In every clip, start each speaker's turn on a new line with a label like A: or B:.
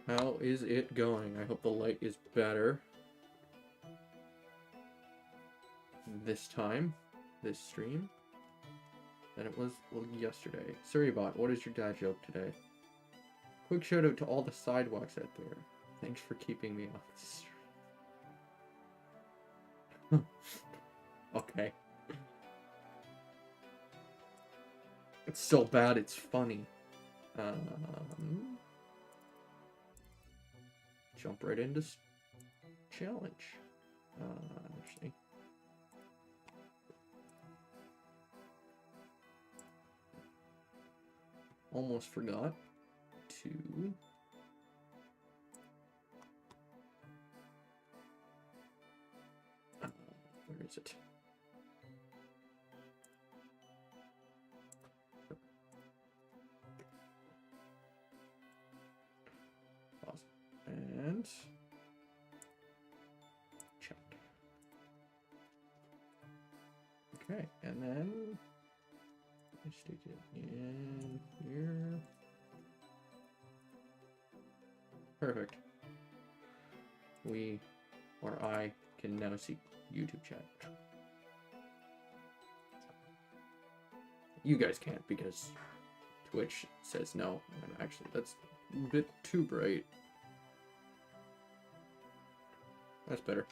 A: How is it going? I hope the light is better this time, this stream, than it was, well, yesterday. Surrybot, what is your dad joke today? Quick shout out to all the sidewalks out there. Thanks for keeping me off the street. Okay. It's so bad, it's funny. Jump right into challenge. Actually. Almost forgot to... where is it? Pause. And... check. Okay, and then... I stick it in here. Perfect. We, or I, can now see YouTube chat. You guys can't because Twitch says no. And actually, that's a bit too bright. That's better.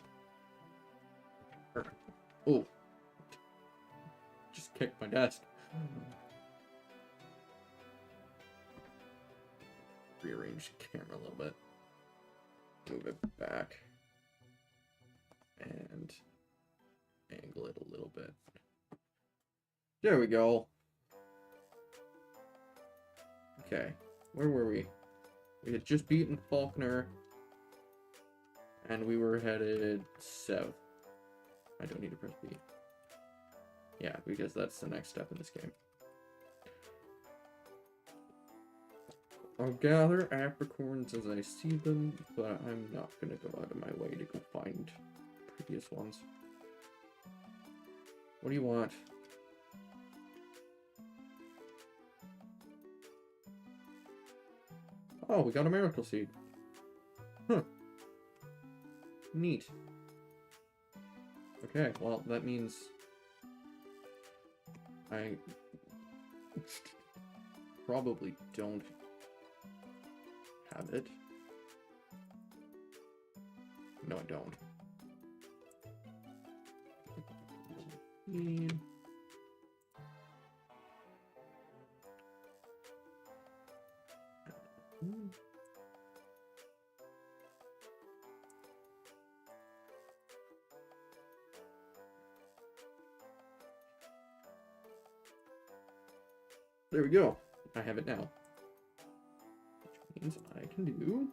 A: Perfect. Oh. Just kicked my desk. Rearrange the camera a little bit. Move it back. And angle it a little bit. There we go. Okay, where were we? We had just beaten Faulkner, and we were headed south. I don't need to press B. Yeah, because that's the next step in this game. I'll gather apricorns as I see them, but I'm not gonna go out of my way to go find previous ones. What do you want? Oh, we got a miracle seed. Huh. Neat. Okay, well, that means I probably don't have it. No, I don't. There we go. I have it now. Which means I can do...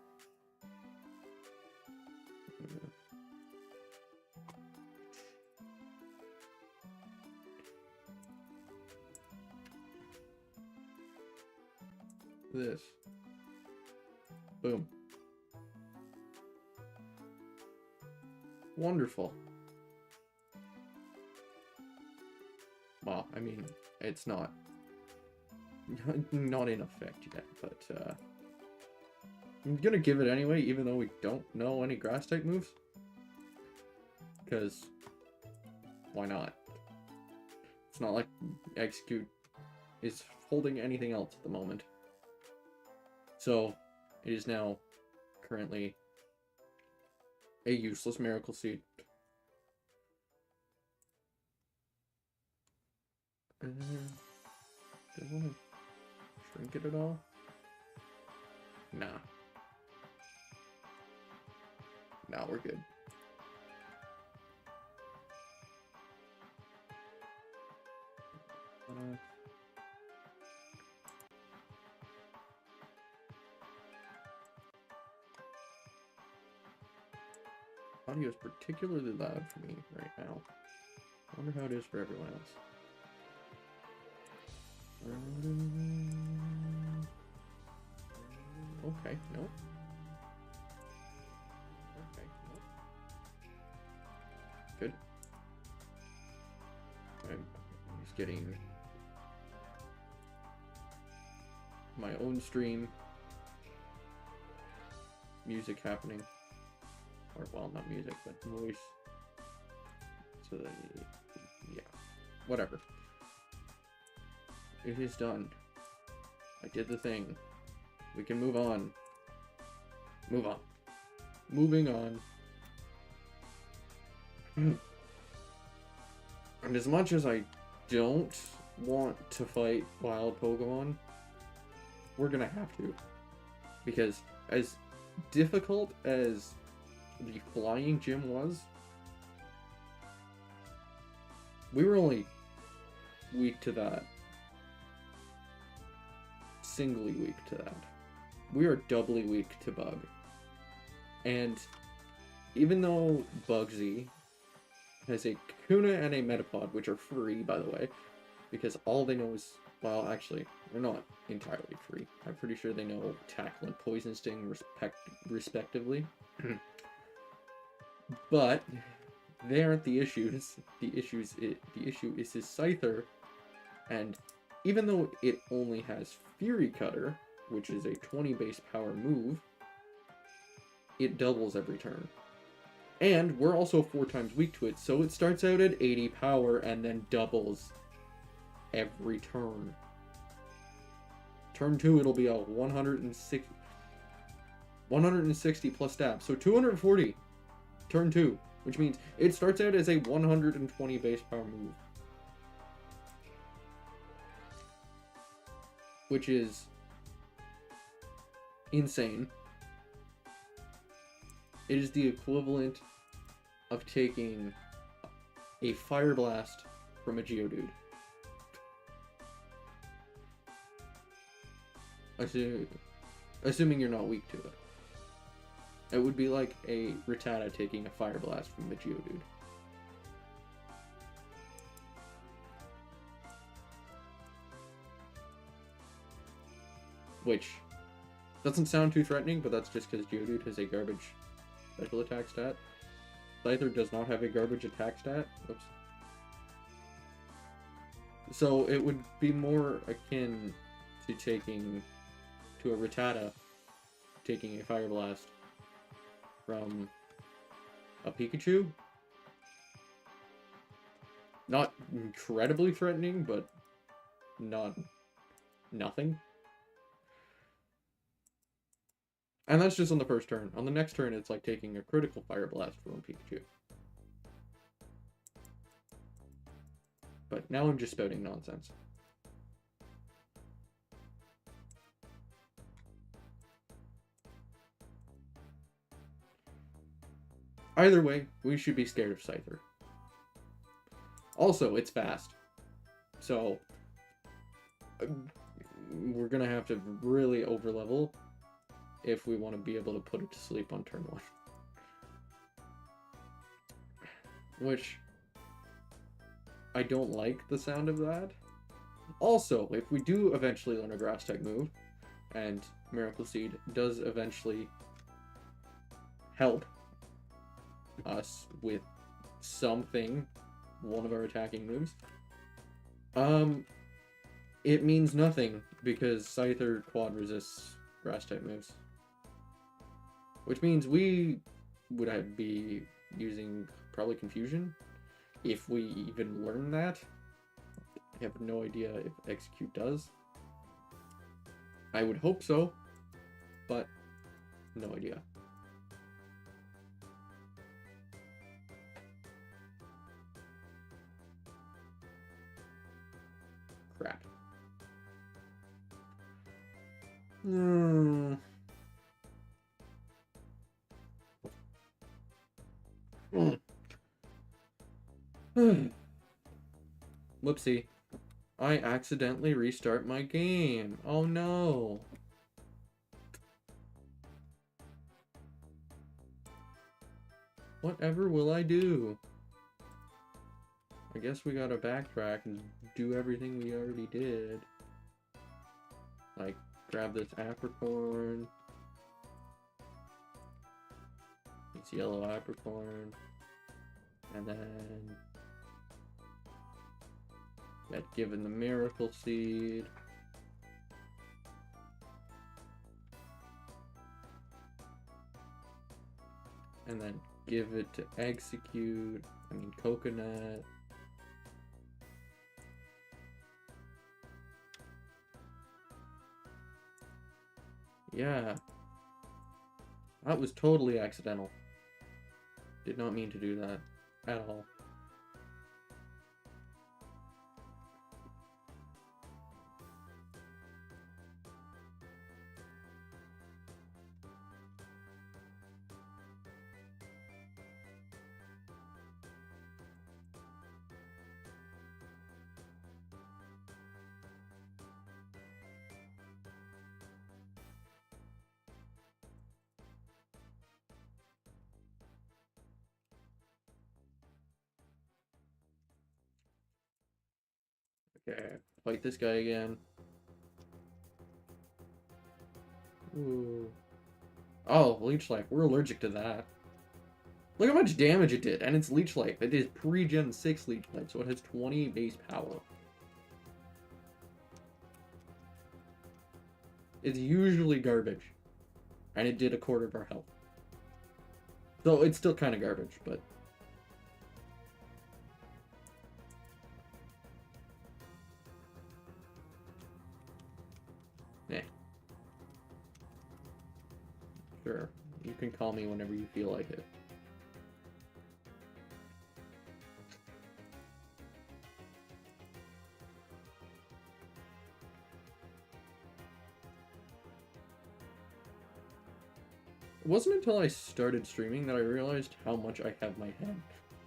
A: this. Boom. Wonderful. Well, I mean, it's not in effect yet, but I'm gonna give it anyway, even though we don't know any grass type moves. Because why not? It's not like Exeggcute is holding anything else at the moment. So it is now currently a useless miracle seed. Does it want to shrink it at all? Nah. Nah, we're good. Audio is particularly loud for me right now. I wonder how it is for everyone else. Okay, nope. Okay, nope. Good. I'm just getting my own stream music happening. Or, well, not music, but voice. So, yeah. Whatever. It is done. I did the thing. We can move on. Move on. Moving on. And as much as I don't want to fight wild Pokemon, we're gonna have to. Because as difficult as the flying gym was, we were only weak to that. Singly weak to that. We are doubly weak to Bug. And even though Bugsy has a Kakuna and a Metapod, which are free, by the way, because all they know is, well, actually, they're not entirely free. I'm pretty sure they know Tackle and Poison Sting respectively. But they aren't the issues. The issue is his Scyther, and even though it only has Fury Cutter, which is a 20 base power move, it doubles every turn. And we're also 4 times weak to it, so it starts out at 80 power and then doubles every turn. Turn 2, it'll be a 160 plus stab, so 240 turn 2, which means it starts out as a 120 base power move. Which is insane. It is the equivalent of taking a Fire Blast from a Geodude. Assuming you're not weak to it. It would be like a Rattata taking a Fire Blast from a Geodude. Which doesn't sound too threatening, but that's just because Geodude has a garbage special attack stat. Scyther does not have a garbage attack stat. Oops. So it would be more akin to a Rattata taking a Fire Blast from a Pikachu. Not incredibly threatening, but nothing. And that's just on the first turn. On the next turn, it's like taking a critical Fire Blast from a Pikachu. But now I'm just spouting nonsense. Either way, we should be scared of Scyther. Also, it's fast. So, we're gonna have to really overlevel if we want to be able to put it to sleep on turn 1. Which, I don't like the sound of that. Also, if we do eventually learn a Grass type move, and Miracle Seed does eventually help us with something, one of our attacking moves, it means nothing, because Scyther quad resists Grass type moves. Which means we would be using probably Confusion, if we even learn that. I have no idea if Exeggcute does. I would hope so, but no idea. Crap. Whoopsie. I accidentally restart my game. Oh no. Whatever will I do? I guess we gotta backtrack and do everything we already did. Like, grab this apricorn. It's yellow apricorn. And then get given the Miracle Seed. and then give it to Exeggcute. I mean, Coconut. Yeah. That was totally accidental. Did not mean to do that at all. Okay, fight this guy again. Ooh. Oh, Leech Life. We're allergic to that. Look how much damage it did, and it's Leech Life. It is pre-Gen 6 Leech Life, so it has 20 base power. It's usually garbage. And it did a quarter of our health. So it's still kind of garbage, but... eh. Sure. You can call me whenever you feel like it. It wasn't until I started streaming that I realized how much I have my head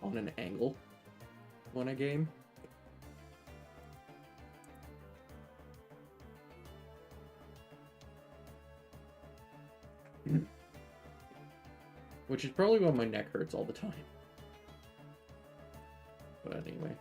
A: on an angle when I game. Which is probably why my neck hurts all the time. But anyway.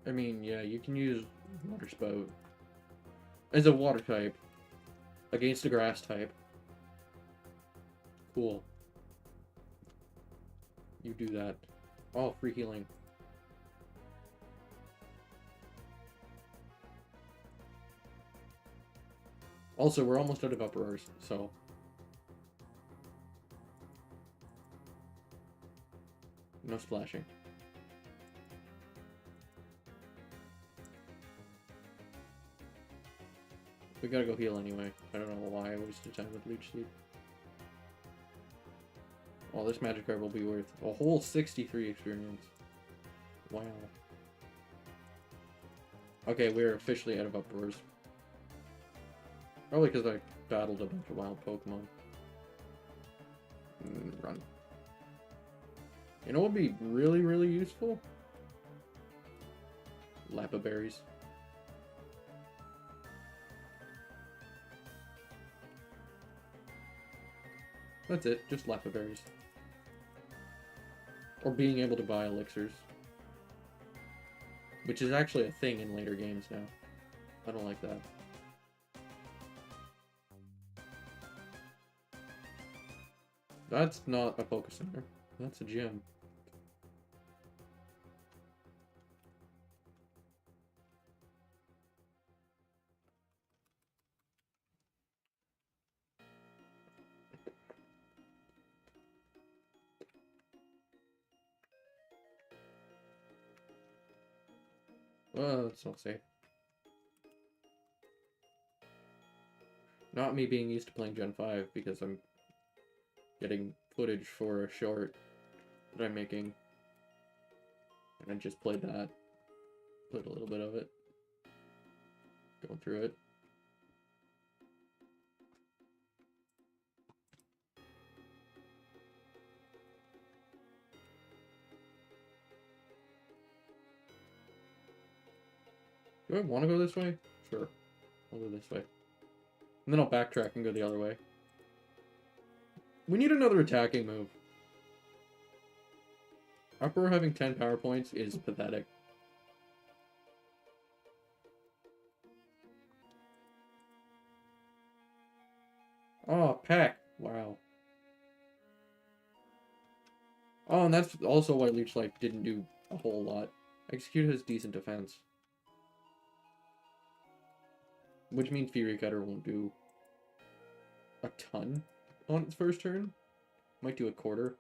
A: I mean, yeah, you can use Water Spout as a water type against a grass type. Cool. You do that. Oh, free healing. Also, we're almost out of uproars, so... no splashing. We gotta go heal anyway. I don't know why I wasted time with Leech Seed. Well, this magic card will be worth a whole 63 experience. Wow. Okay, we're officially out of uproars. Probably because I battled a bunch of wild Pokemon. Run. You know what would be really, really useful? Lappa berries. That's it, just Lappa berries. Or being able to buy elixirs. Which is actually a thing in later games now. I don't like that. That's not a Poké Center. That's a gym. Well, that's not safe. Not me being used to playing Gen 5 because I'm getting footage for a short that I'm making. And I just played that. Played a little bit of it. Going through it. Do I want to go this way? Sure. I'll go this way. And then I'll backtrack and go the other way. We need another attacking move. Uproar having 10 power points is pathetic. Oh, Peck. Wow. Oh, and that's also why Leech Life didn't do a whole lot. Exeggcute has decent defense. Which means Fury Cutter won't do a ton on its first turn. Might do a quarter.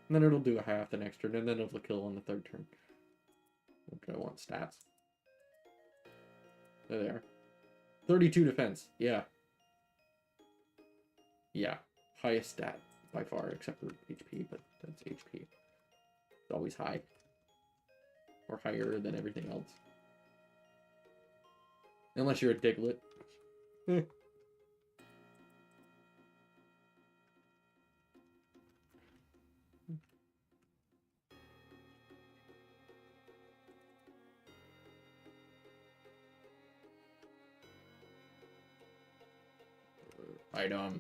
A: And then it'll do a half the next turn, and then it'll kill on the third turn. What do I want? Stats. There they are. 32 defense. Yeah. Yeah. Highest stat by far, except for HP, but that's HP. It's always high. Or higher than everything else. Unless you're a Diglett. Item.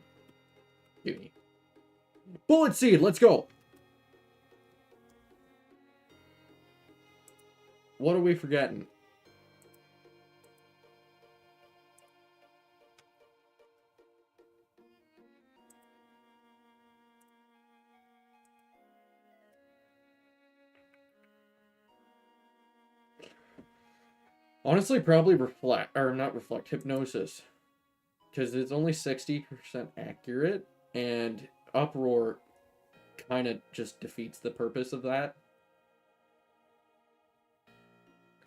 A: Give me. Bullet Seed, let's go! What are we forgetting? Honestly, probably Hypnosis. Because it's only 60% accurate, and Uproar kind of just defeats the purpose of that.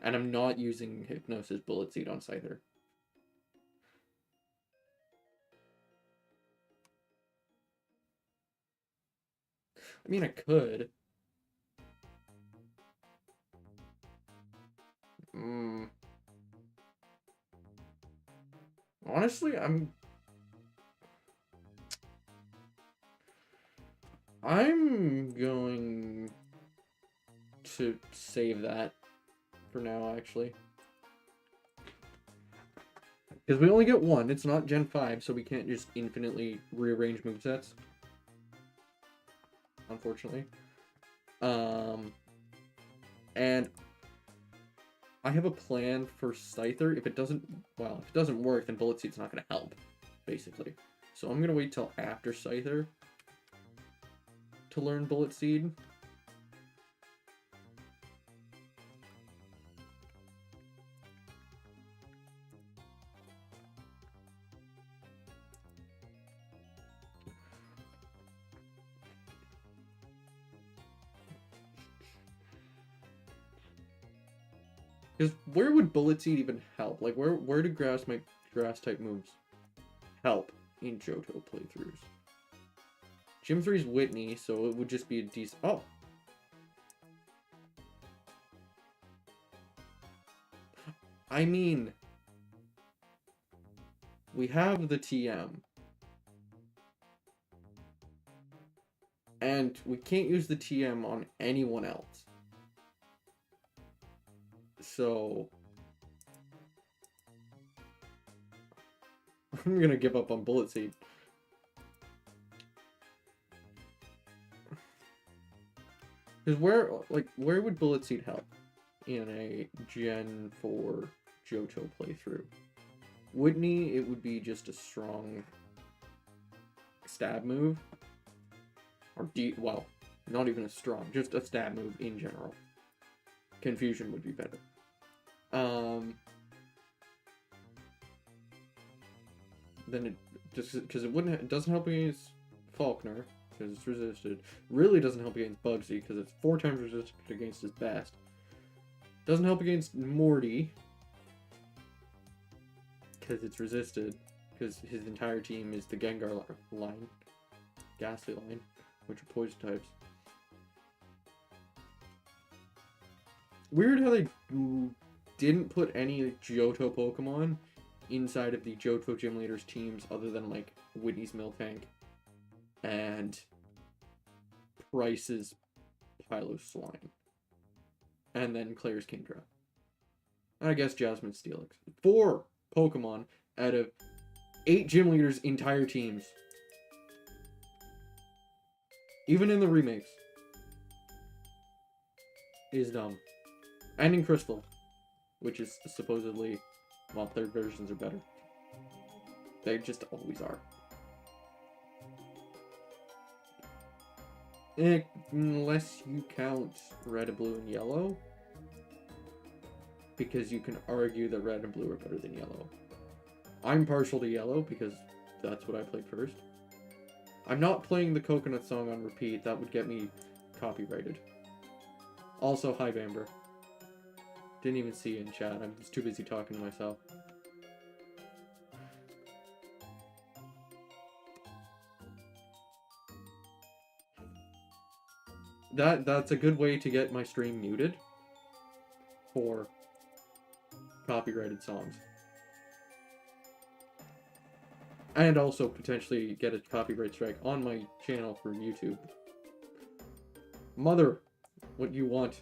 A: And I'm not using Hypnosis Bullet Seed on Scyther. I mean, I could. Honestly, I'm going to save that for now, actually. Because we only get one. It's not Gen 5, so we can't just infinitely rearrange movesets. Unfortunately. And I have a plan for Scyther. If it doesn't work, then Bullet Seed's not going to help, basically. So I'm going to wait till after Scyther to learn Bullet Seed. Because where would Bullet Seed even help? Like, where do grass type moves help in Johto playthroughs? Gym 3's Whitney, so it would just be a decent... Oh! I mean... We have the TM. And we can't use the TM on anyone else. So... I'm gonna give up on Bullet Seed. Because where would Bullet Seed help in a Gen 4 Johto playthrough? Whitney, it would be just a strong stab move. Or well, not even a strong, just a stab move in general. Confusion would be better. Then it just because it doesn't help against Falkner because it's resisted. Really doesn't help against Bugsy because it's 4 times resisted against his best. Doesn't help against Morty because it's resisted because his entire team is the Gengar line, Ghastly line, which are poison types. Weird how they didn't put any Johto Pokemon inside of the Johto Gym Leaders teams other than, like, Whitney's Miltank and Price's Piloswine. And then Claire's Kingdra. I guess Jasmine's Steelix. 4 Pokemon out of 8 Gym Leaders' entire teams. Even in the remakes. is dumb. And in Crystal, which is supposedly, well, their versions are better. They just always are. Unless you count red and blue and yellow. Because you can argue that red and blue are better than yellow. I'm partial to yellow because that's what I played first. I'm not playing the Coconut song on repeat. That would get me copyrighted. Also, hi Bamber. Didn't even see you in chat. I'm just too busy talking to myself. That's a good way to get my stream muted for copyrighted songs. And also potentially get a copyright strike on my channel for YouTube. Mother, what you want?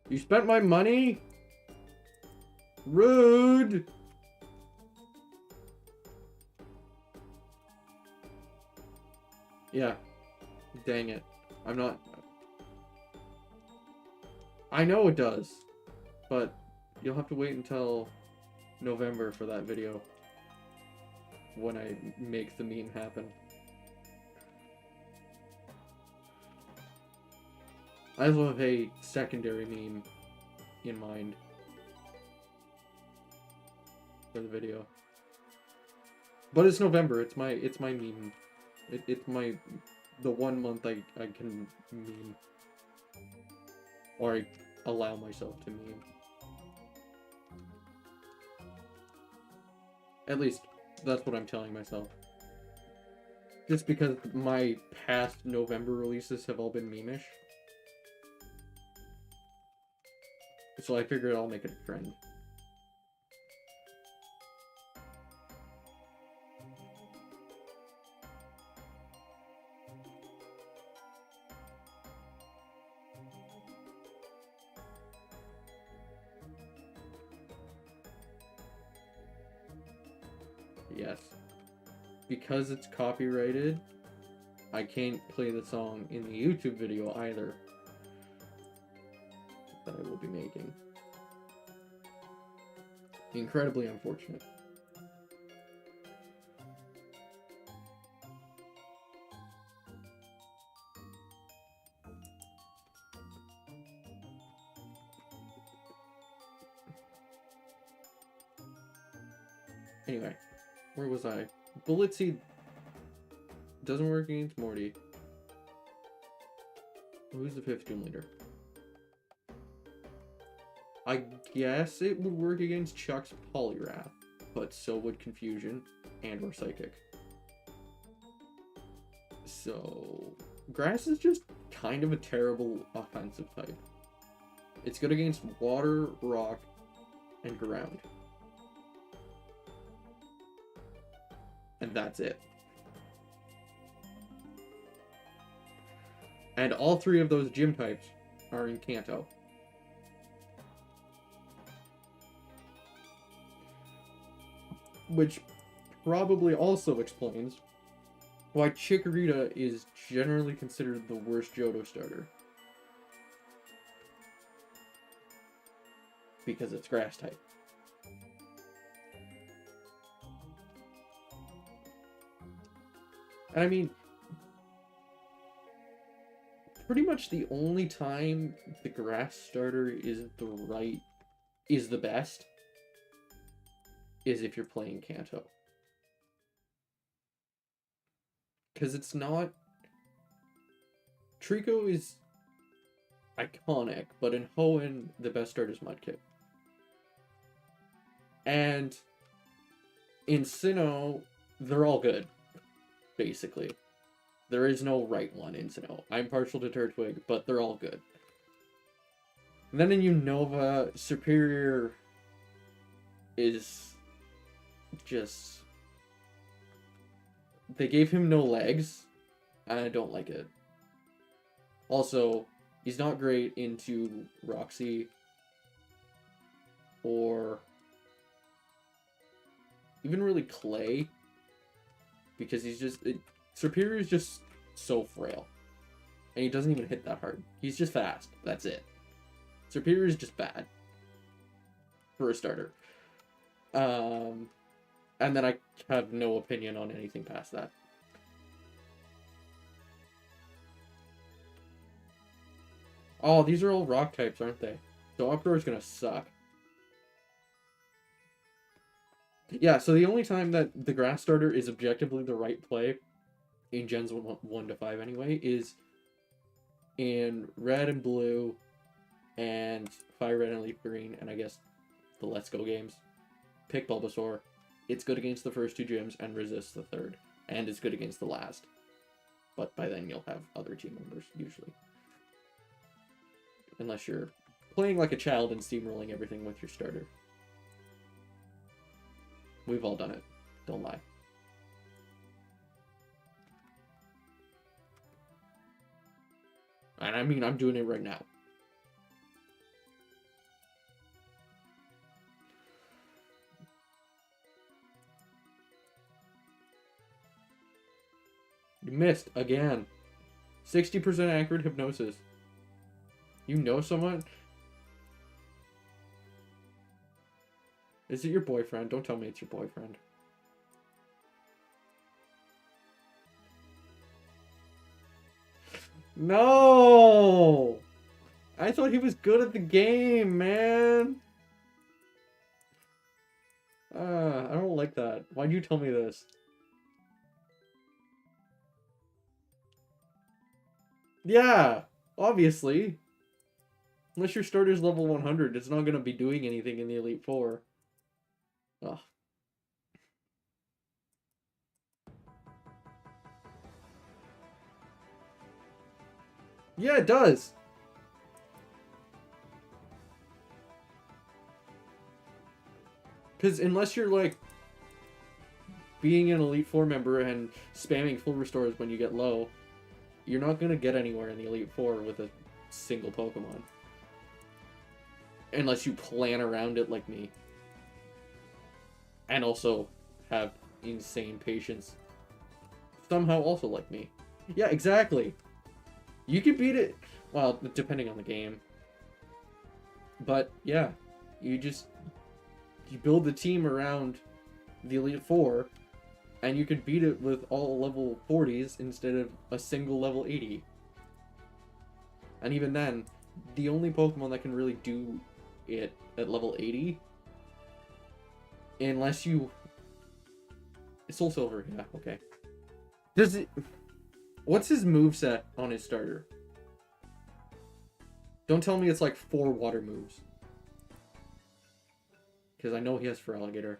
A: You spent my money? Rude! Yeah. Dang it. I'm not... I know it does. But you'll have to wait until November for that video. When I make the meme happen. I also have a secondary meme in mind for the video. But it's November. It's my meme. It's the 1 month I can meme. Or I allow myself to meme. At least, that's what I'm telling myself. Just because my past November releases have all been meme-ish. So I figured I'll make it a trend. Yes. Because it's copyrighted, I can't play the song in the YouTube video either. That I will be making. Incredibly unfortunate. Anyway, where was I? Bullet Seed doesn't work against Morty. Who's the 5th Doom Leader? I guess it would work against Chuck's Poliwrath, but so would Confusion and or Psychic. So, Grass is just kind of a terrible offensive type. It's good against Water, Rock, and Ground. And that's it. And all 3 of those gym types are in Kanto. Which probably also explains why Chikorita is generally considered the worst Johto starter. Because it's grass type. And I mean, pretty much the only time the grass starter is the best is if you're playing Kanto. Because it's not... Trico is iconic, but in Hoenn, the best start is Mudkip. And in Sinnoh, they're all good, basically. There is no right one in Sinnoh. I'm partial to Turtwig, but they're all good. And then in Unova, Superior is just... They gave him no legs, and I don't like it. Also, he's not great into Roxy, or even really Clay, because he's just... Superior is just so frail. And he doesn't even hit that hard. He's just fast. That's it. Serperior is just bad. For a starter. And then I have no opinion on anything past that. Oh, these are all rock types, aren't they? So Uproar is gonna suck. Yeah, so the only time that the grass starter is objectively the right play, in Gens 1 to 5 anyway, is in red and blue, and fire red and leaf green, and I guess the Let's Go games. Pick Bulbasaur. It's good against the first two gyms and resists the third. And it's good against the last. But by then you'll have other team members, usually. Unless you're playing like a child and steamrolling everything with your starter. We've all done it. Don't lie. And I mean, I'm doing it right now. You missed again. 60% accurate hypnosis. You know someone? Is it your boyfriend? Don't tell me it's your boyfriend. No! I thought he was good at the game, man. I don't like that. Why'd you tell me this? Yeah, obviously. Unless your starter's level 100, it's not going to be doing anything in the Elite Four. Ugh. Yeah, it does. Because unless you're, like, being an Elite Four member and spamming full restores when you get low, you're not going to get anywhere in the Elite Four with a single Pokemon. Unless you plan around it like me. And also have insane patience. Somehow also like me. Yeah, exactly. You can beat it, well, depending on the game. But, yeah. You build the team around the Elite Four, and you can beat it with all level 40s instead of a single level 80. And even then, the only Pokemon that can really do it at level 80, unless you... SoulSilver, yeah, okay. Does it... What's his moveset on his starter? Don't tell me it's like 4 water moves. Because I know he has Feraligatr.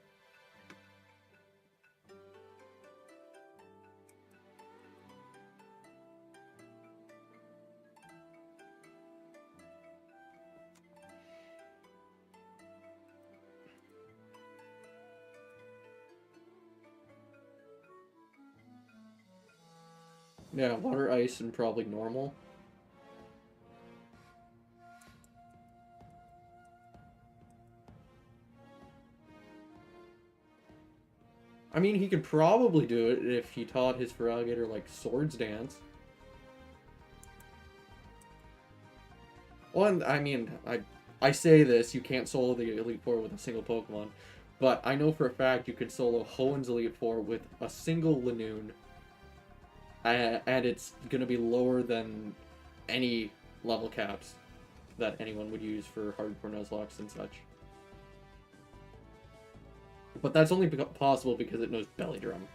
A: Yeah, water, ice, and probably normal. I mean, he could probably do it if he taught his Feraligatr, like, Swords Dance. Well, and, I mean, I say this, you can't solo the Elite Four with a single Pokemon, but I know for a fact you could solo Hoenn's Elite Four with a single Lanoon, and it's going to be lower than any level caps that anyone would use for hardcore Nuzlocke and such. But that's only possible because it knows Belly Drum,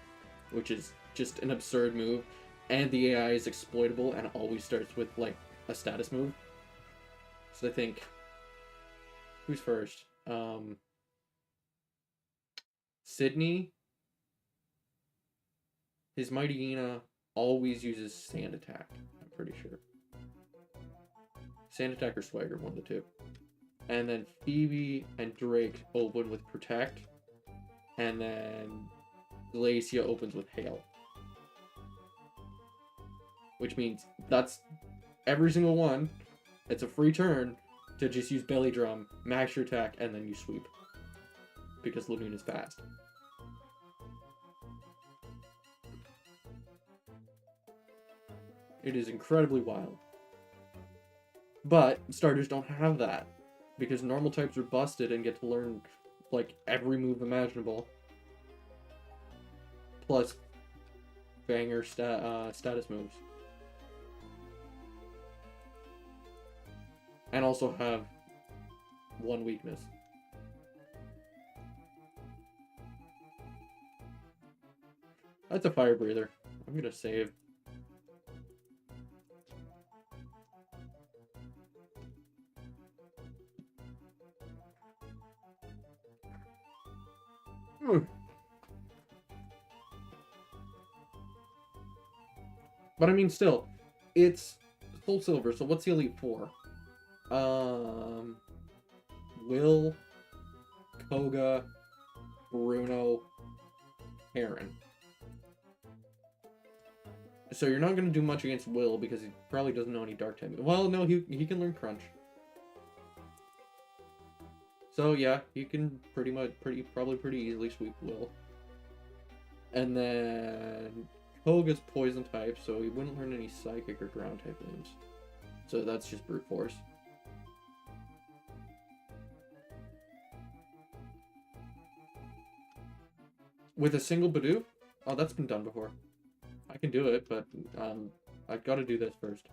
A: which is just an absurd move, and the AI is exploitable and always starts with, like, a status move. So I think... Who's first? Sydney. His Mighty Ina always uses Sand Attack, I'm pretty sure. Sand Attack or Swagger, one of the two. And then Phoebe and Drake open with Protect. And then Glacia opens with Hail. Which means that's every single one. It's a free turn to just use Belly Drum, max your attack, and then you sweep. Because Lanoon is fast. It is incredibly wild. But starters don't have that, because normal types are busted and get to learn like every move imaginable, plus banger status moves, and also have one weakness. That's a fire breather. I'm gonna save. But I mean, still, it's SoulSilver. So what's the Elite Four? Will, Koga, Bruno, Aaron. So you're not gonna do much against Will because he probably doesn't know any Dark type. Well, no, he can learn Crunch. So yeah, he can probably pretty easily sweep Will. And then Koga's Poison type, so he wouldn't learn any Psychic or Ground type moves. So that's just Brute Force. With a single Bidoof? Oh, that's been done before. I can do it, but I've got to do this first.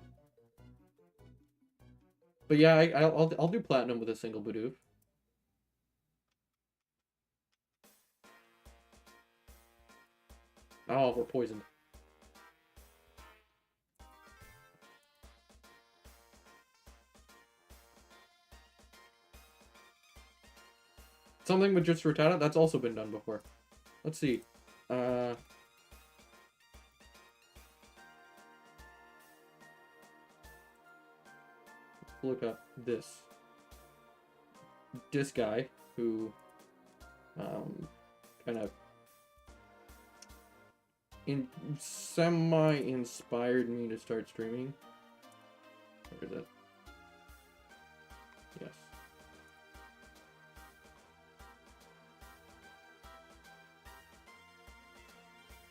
A: But yeah, I'll do Platinum with a single Bidoof. Oh, we're poisoned. Something with just Rattata? That's also been done before. Let's see. Let's look up this guy who kind of semi-inspired me to start streaming. Where is it? Yes.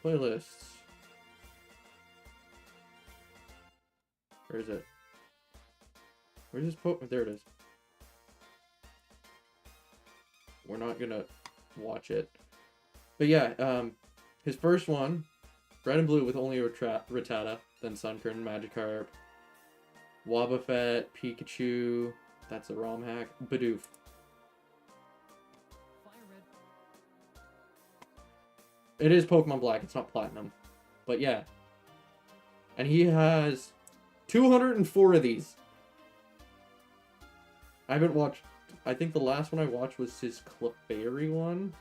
A: Playlists. Where is it? Where's this There it is. We're not gonna watch it. But yeah, his first one, Red and Blue with only a Rattata, then Sunkern, Magikarp, Wobbuffet, Pikachu, that's a ROM hack, Bidoof. It is Pokemon Black, it's not Platinum. But yeah. And he has 204 of these. I haven't watched... I think the last one I watched was his Clefairy one.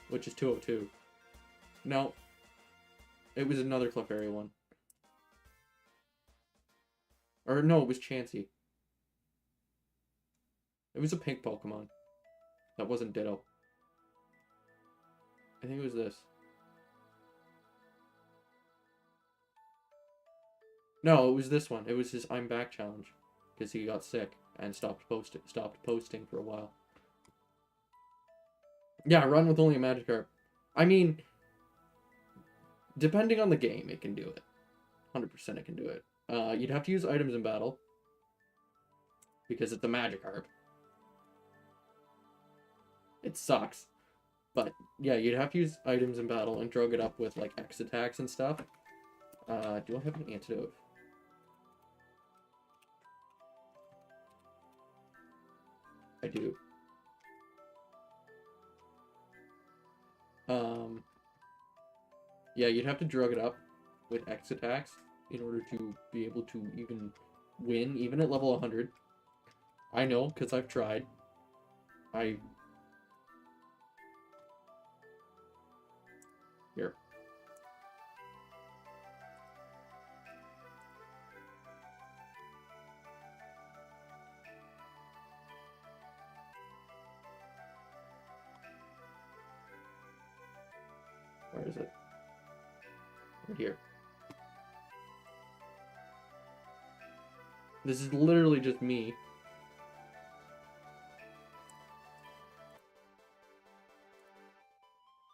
A: Which is 202. No. It was another Clefairy one. Or no, it was Chansey. It was a pink Pokemon. That wasn't Ditto. I think it was this. No, it was this one. It was his I'm Back challenge. Because he got sick and stopped posting for a while. Yeah, run with only a Magikarp. I mean, depending on the game, it can do it. 100% it can do it. You'd have to use items in battle. Because it's a Magikarp. It sucks. But, yeah, you'd have to use items in battle and drug it up with, like, X attacks and stuff. Do I have an antidote? I do. Yeah, you'd have to drug it up with X attacks in order to be able to even win, even at level 100. I know, because I've tried. Here. Where is it? Right here. This is literally just me.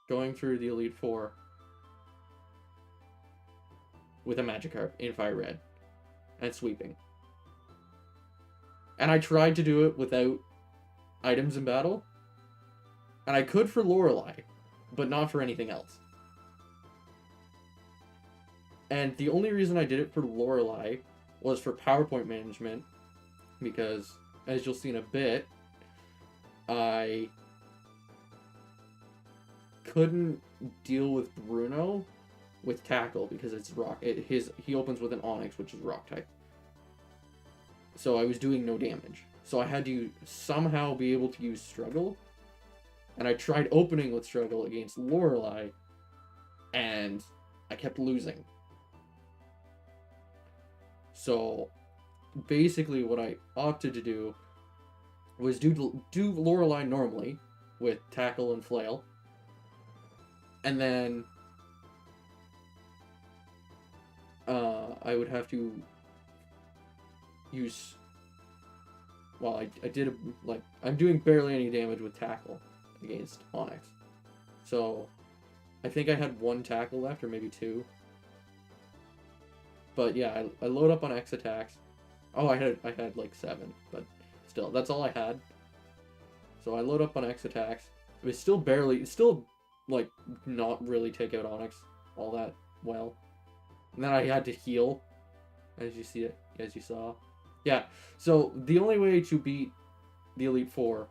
A: Going through the Elite Four. with a Magikarp in Fire Red and sweeping. And I tried to do it without items in battle. And I could for Lorelei, but not for anything else. And the only reason I did it for Lorelei was for PowerPoint management, because, as you'll see in a bit, I couldn't deal with Bruno with Tackle because it's rock. He opens with an Onyx, which is rock type. So I was doing no damage. So I had to somehow be able to use Struggle. And I tried opening with Struggle against Lorelei, and I kept losing. So basically what I opted to do was do Lorelei normally with Tackle and Flail. And then I would have to use... Well, I did, like, I'm doing barely any damage with Tackle against Onyx. So, I think I had 1 Tackle left, or maybe 2. But yeah, I load up on X attacks. Oh, I had like 7, but still, that's all I had. So I load up on X attacks. It was still like, not really take out Onyx all that well. And then I had to heal, as you saw. Yeah, so the only way to beat the Elite Four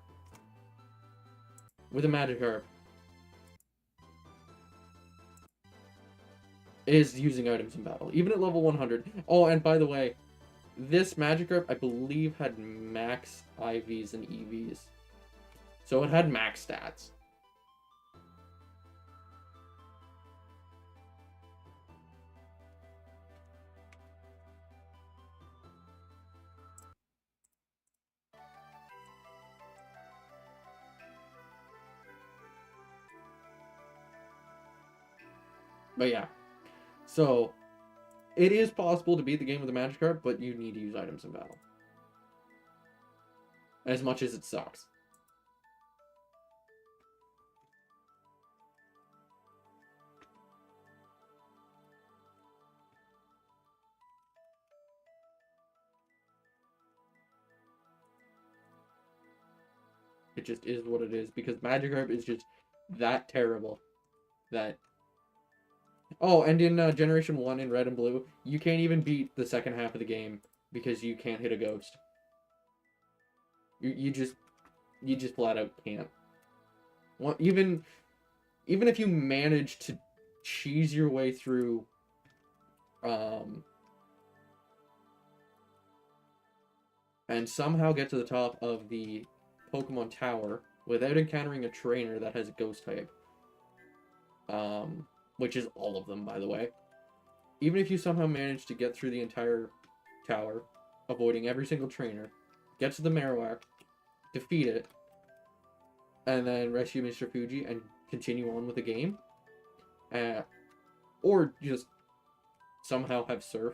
A: with a Magikarp is using items in battle, even at level 100. Oh, and by the way, this Magikarp, I believe, had max IVs and EVs. So it had max stats. But yeah, so it is possible to beat the game with a Magikarp, but you need to use items in battle. As much as it sucks. It just is what it is, because Magikarp is just that terrible that... Oh, and in Generation 1 in Red and Blue, you can't even beat the second half of the game because you can't hit a ghost. You just flat out can't. Well, even if you manage to cheese your way through and somehow get to the top of the Pokemon Tower without encountering a trainer that has a ghost type, which is all of them, by the way. Even if you somehow manage to get through the entire tower, avoiding every single trainer, get to the Marowak, defeat it, and then rescue Mr. Fuji and continue on with the game, or just somehow have Surf,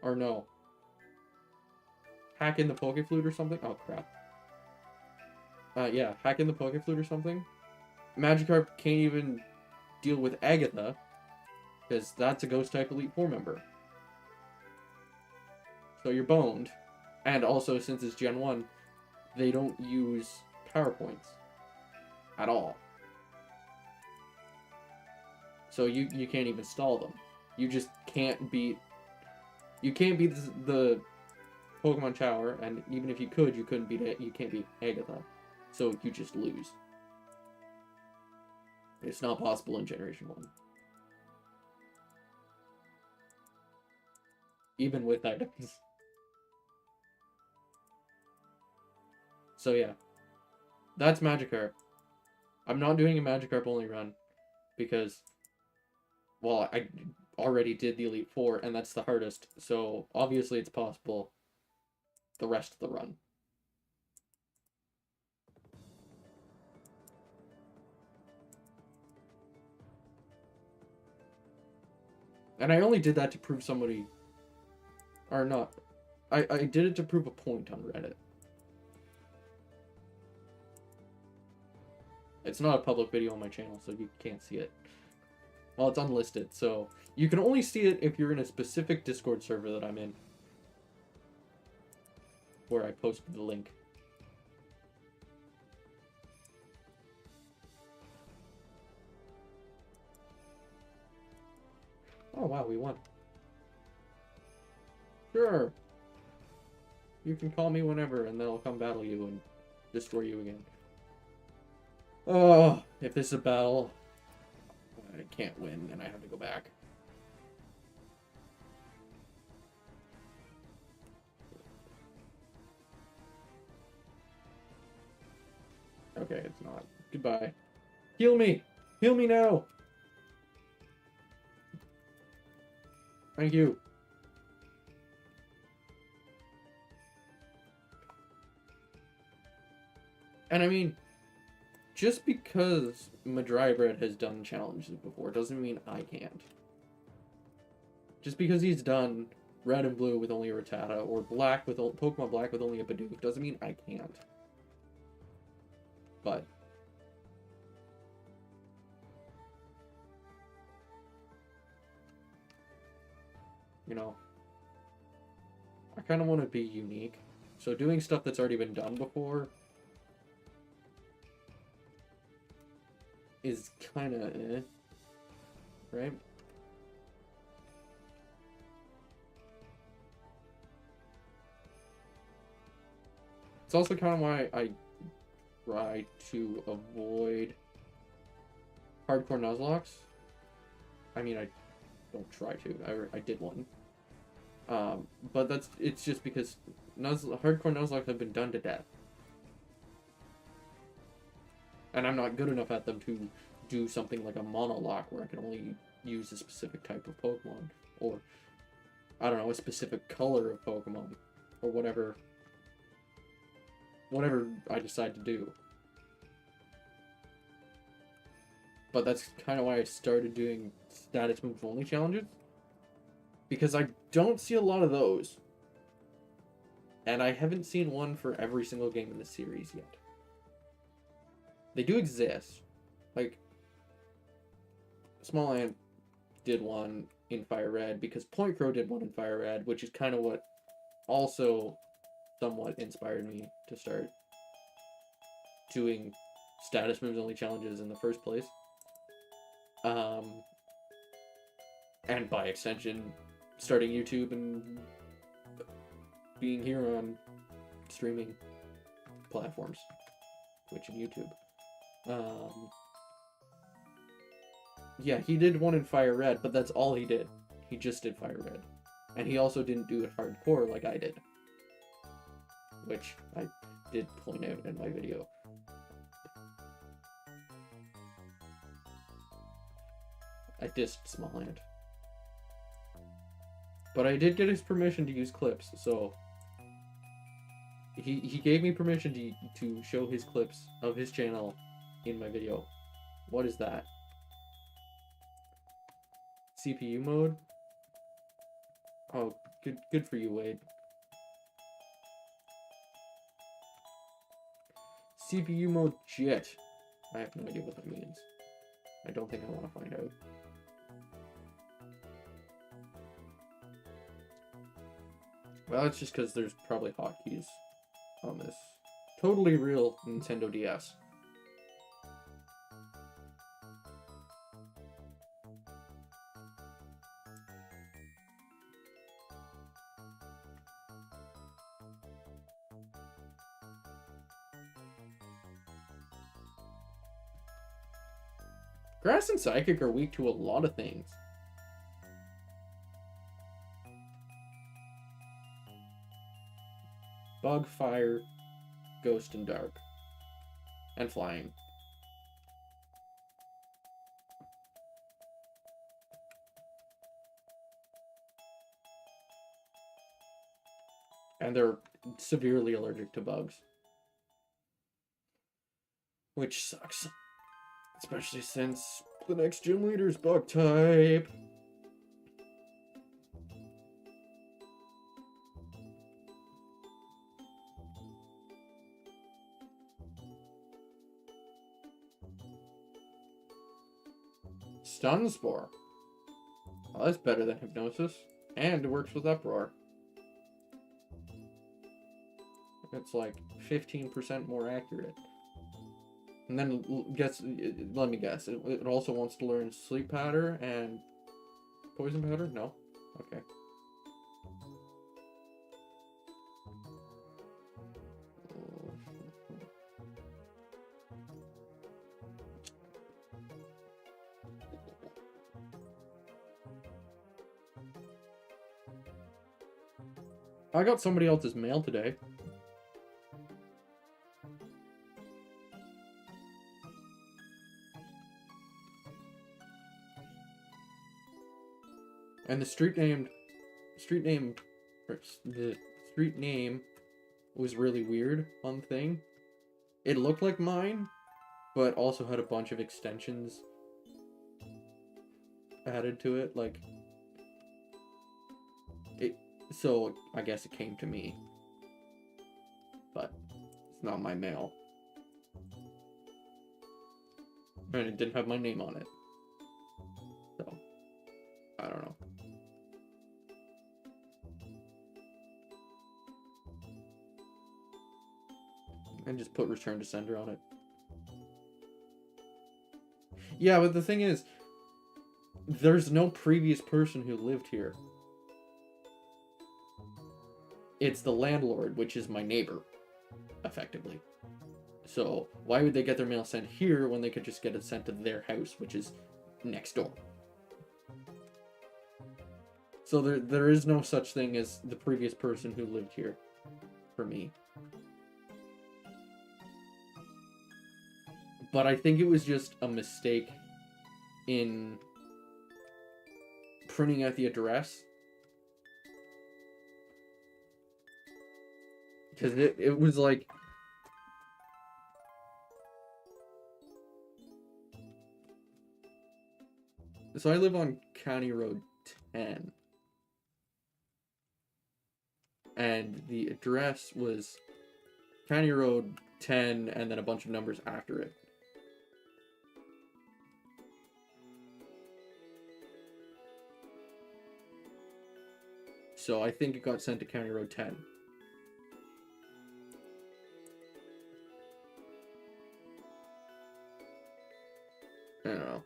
A: or no, hack in the Pokeflute or something. Oh crap. Yeah, hack in the Pokeflute or something. Magikarp can't even deal with Agatha, because that's a Ghost type Elite Four member. So you're boned. And also, since it's Gen 1, they don't use power points at all. So you can't even stall them. You just can't beat... You can't beat the Pokemon Tower, and even if you could, you couldn't beat it. You can't beat Agatha. So you just lose. It's not possible in Generation 1. Even with items. So yeah. That's Magikarp. I'm not doing a Magikarp only run, because, well, I already did the Elite Four, and that's the hardest, so obviously it's possible the rest of the run. And I only did that to prove somebody... Or not. I did it to prove a point on Reddit. It's not a public video on my channel, so you can't see it. Well, it's unlisted, so you can only see it if you're in a specific Discord server that I'm in, where I posted the link. Oh wow, we won. Sure. You can call me whenever, and then I'll come battle you and destroy you again. Oh, if this is a battle, I can't win, and I have to go back. Okay, it's not. Goodbye. Heal me! Heal me now! Thank you. And I mean, just because Madrybread has done challenges before doesn't mean I can't. Just because he's done red and blue with only a Rattata, or black with Pokemon Black with only a Bidoof, doesn't mean I can't. But you know, I kind of want to be unique. So doing stuff that's already been done before is kind of right? It's also kind of why I try to avoid hardcore Nuzlocke. I mean, I don't try to. I did one. But it's just because hardcore Nuzlocke have been done to death. And I'm not good enough at them to do something like a monolock where I can only use a specific type of Pokemon. Or, I don't know, a specific color of Pokemon. Or whatever I decide to do. But that's kind of why I started doing status moves only challenges. Because I don't see a lot of those. And I haven't seen one for every single game in the series yet. They do exist. Like, Small Ant did one in Fire Red because Point Crow did one in Fire Red, which is kind of what also somewhat inspired me to start doing status moves only challenges in the first place. And by extension, starting YouTube and being here on streaming platforms, Twitch and YouTube. Yeah, he did one in Fire Red, but that's all he did. He just did Fire Red. And he also didn't do it hardcore like I did. Which I did point out in my video. I dissed Small Ant. But I did get his permission to use clips, so he gave me permission to show his clips of his channel in my video. What is that? CPU mode? Oh, good for you, Wade. CPU mode JIT. I have no idea what that means. I don't think I want to find out. Well, it's just because there's probably hotkeys on this totally real Nintendo DS. Grass and Psychic are weak to a lot of things. Bug, Fire, Ghost, and Dark. And Flying. And they're severely allergic to bugs. Which sucks. Especially since the next gym leader's bug type. Stun Spore. Oh, that's better than Hypnosis. And it works with Uproar. It's like 15% more accurate. And then let me guess. It also wants to learn Sleep Powder and Poison Powder? No? Okay. I got somebody else's mail today. And the street name was really weird on the thing. It looked like mine, but also had a bunch of extensions added to it, like it. So I guess it came to me, but it's not my mail, and it didn't have my name on it. So I don't know. And just put return to sender on it. Yeah, but the thing is, there's no previous person who lived here. It's the landlord, which is my neighbor, effectively. So why would they get their mail sent here when they could just get it sent to their house, which is next door? So there is no such thing as the previous person who lived here for me. But I think it was just a mistake in printing out the address. Because it was like... So I live on County Road 10. And the address was County Road 10 and then a bunch of numbers after it. So I think it got sent to County Road 10. I don't know.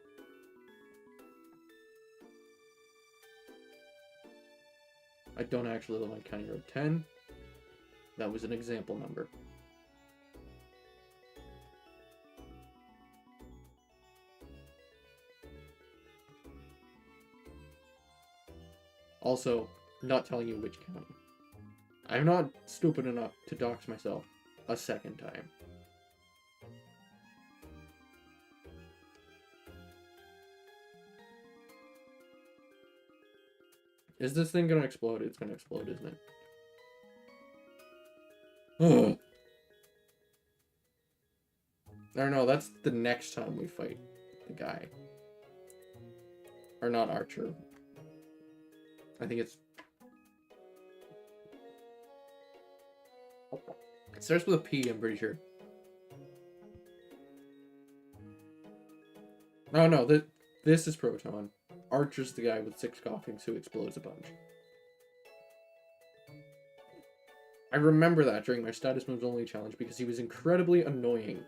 A: I don't actually live on County Road 10. That was an example number. Also, not telling you which county. I'm not stupid enough to dox myself a second time. Is this thing gonna explode? It's gonna explode, isn't it? I don't know, that's the next time we fight the guy. Or not Archer. I think it's... It starts with a P, I'm pretty sure. Oh no, this is Proton. Archer's the guy with 6 coughings who explodes a bunch. I remember that during my status moves only challenge because he was incredibly annoying.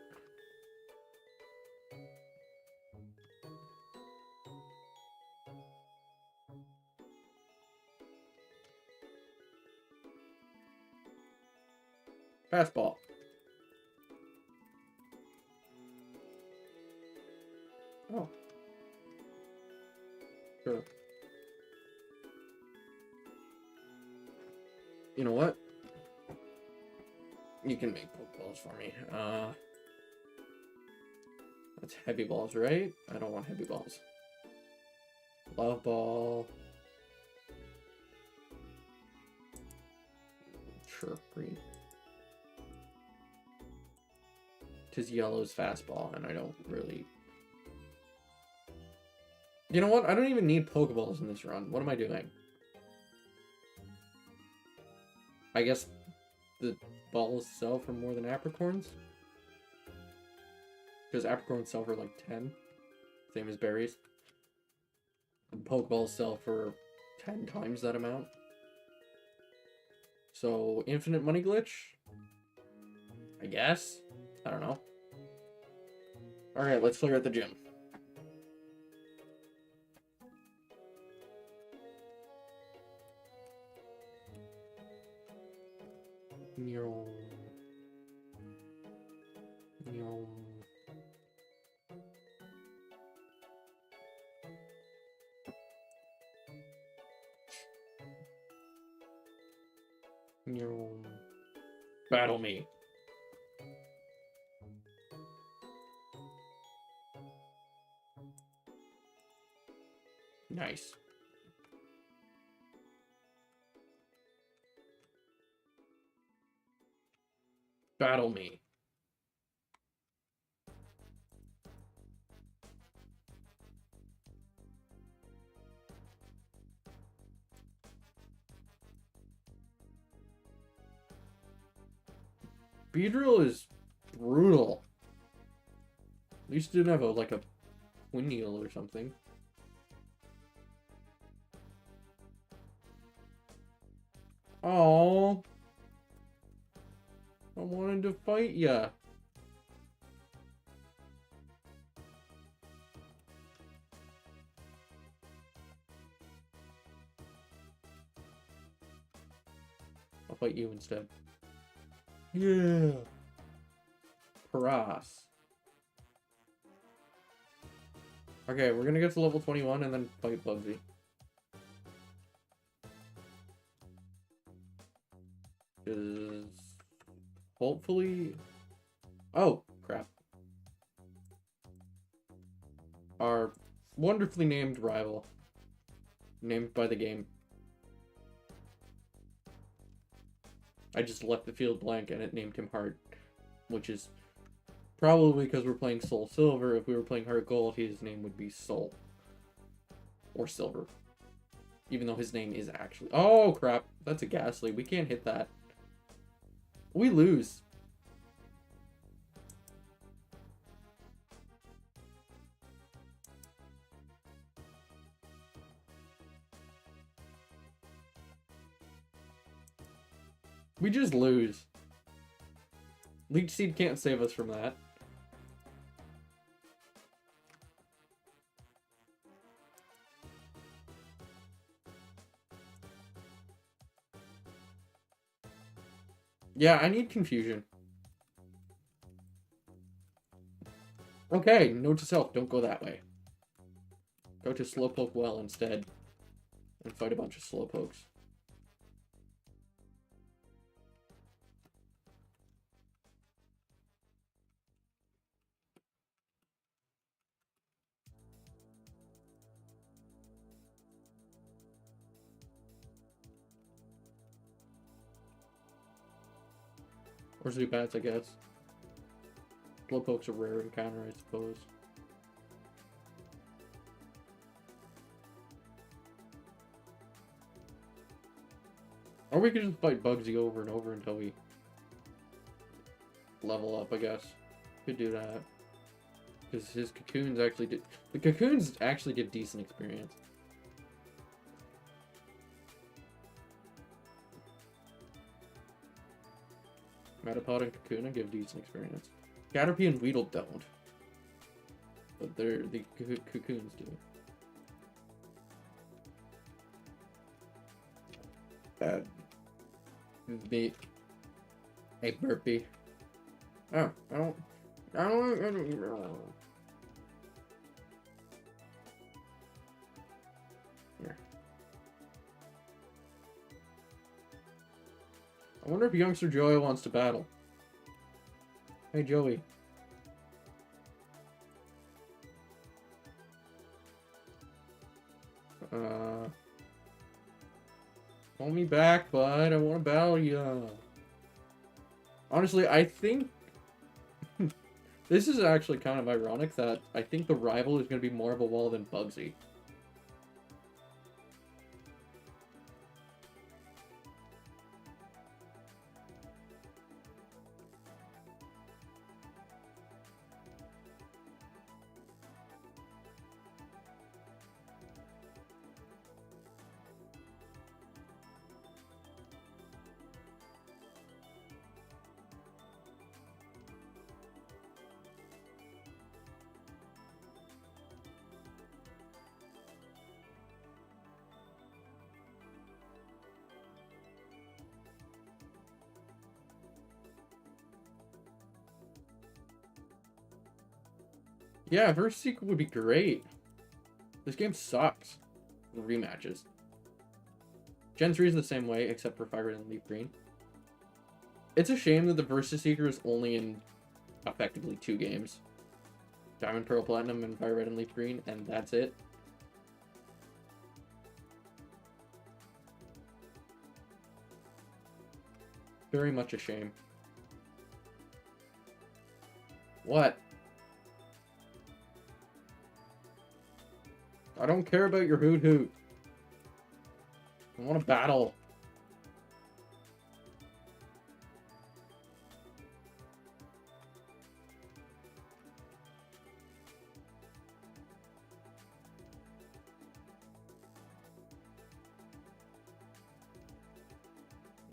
A: Fastball. Oh. Sure. You know what? You can make Pokeballs for me. That's heavy balls, right? I don't want heavy balls. Love ball. Sure, green. 'Tis yellow's fastball, and I don't really... You know what? I don't even need Pokeballs in this run. What am I doing? I guess the balls sell for more than apricorns? Because apricorns sell for like 10. Same as berries. Pokeballs sell for 10 times that amount. So, infinite money glitch? I guess? I don't know. Alright, let's clear out the gym. Neural. Battle me. Nice. Battle me. Beedrill is brutal. At least it didn't have like a windmill or something. Oh, I wanted to fight ya. I'll fight you instead. Yeah. Paras. Okay, we're gonna get to level 21 and then fight Bugsy. Because hopefully... Oh, crap. Our wonderfully named rival. Named by the game. I just left the field blank and it named him Heart. Which is probably because we're playing SoulSilver. If we were playing Heart Gold, his name would be Soul. Or Silver. Even though his name is actually... Oh, crap. That's a Ghastly. We can't hit that. We lose. We just lose. Leech Seed can't save us from that. Yeah, I need confusion. Okay, note to self, don't go that way. Go to Slowpoke Well instead. And fight a bunch of Slowpokes. Or Zubats, I guess. Slowpoke's a rare encounter, I suppose. Or we could just fight Bugsy over and over until we level up, I guess. Could do that. Because his cocoons actually did... The cocoons actually give decent experience. Metapod and Kakuna give decent experience. Caterpie and Weedle don't. But the cocoons do. Beat. Hey, burpee. Oh, I don't. Here. I wonder if youngster Joey wants to battle. Hey, Joey. Call me back, bud. I want to battle you. Honestly, I think... this is actually kind of ironic that I think the rival is going to be more of a wall than Bugsy. Yeah, Versus Sequel would be great. This game sucks. Rematches. Gen 3 is the same way, except for Fire Red and Leaf Green. It's a shame that the Versus Seeker is only in effectively 2 games. Diamond, Pearl, Platinum, and Fire Red and Leaf Green, and that's it. Very much a shame. What? I don't care about your hoot hoot. I want to battle.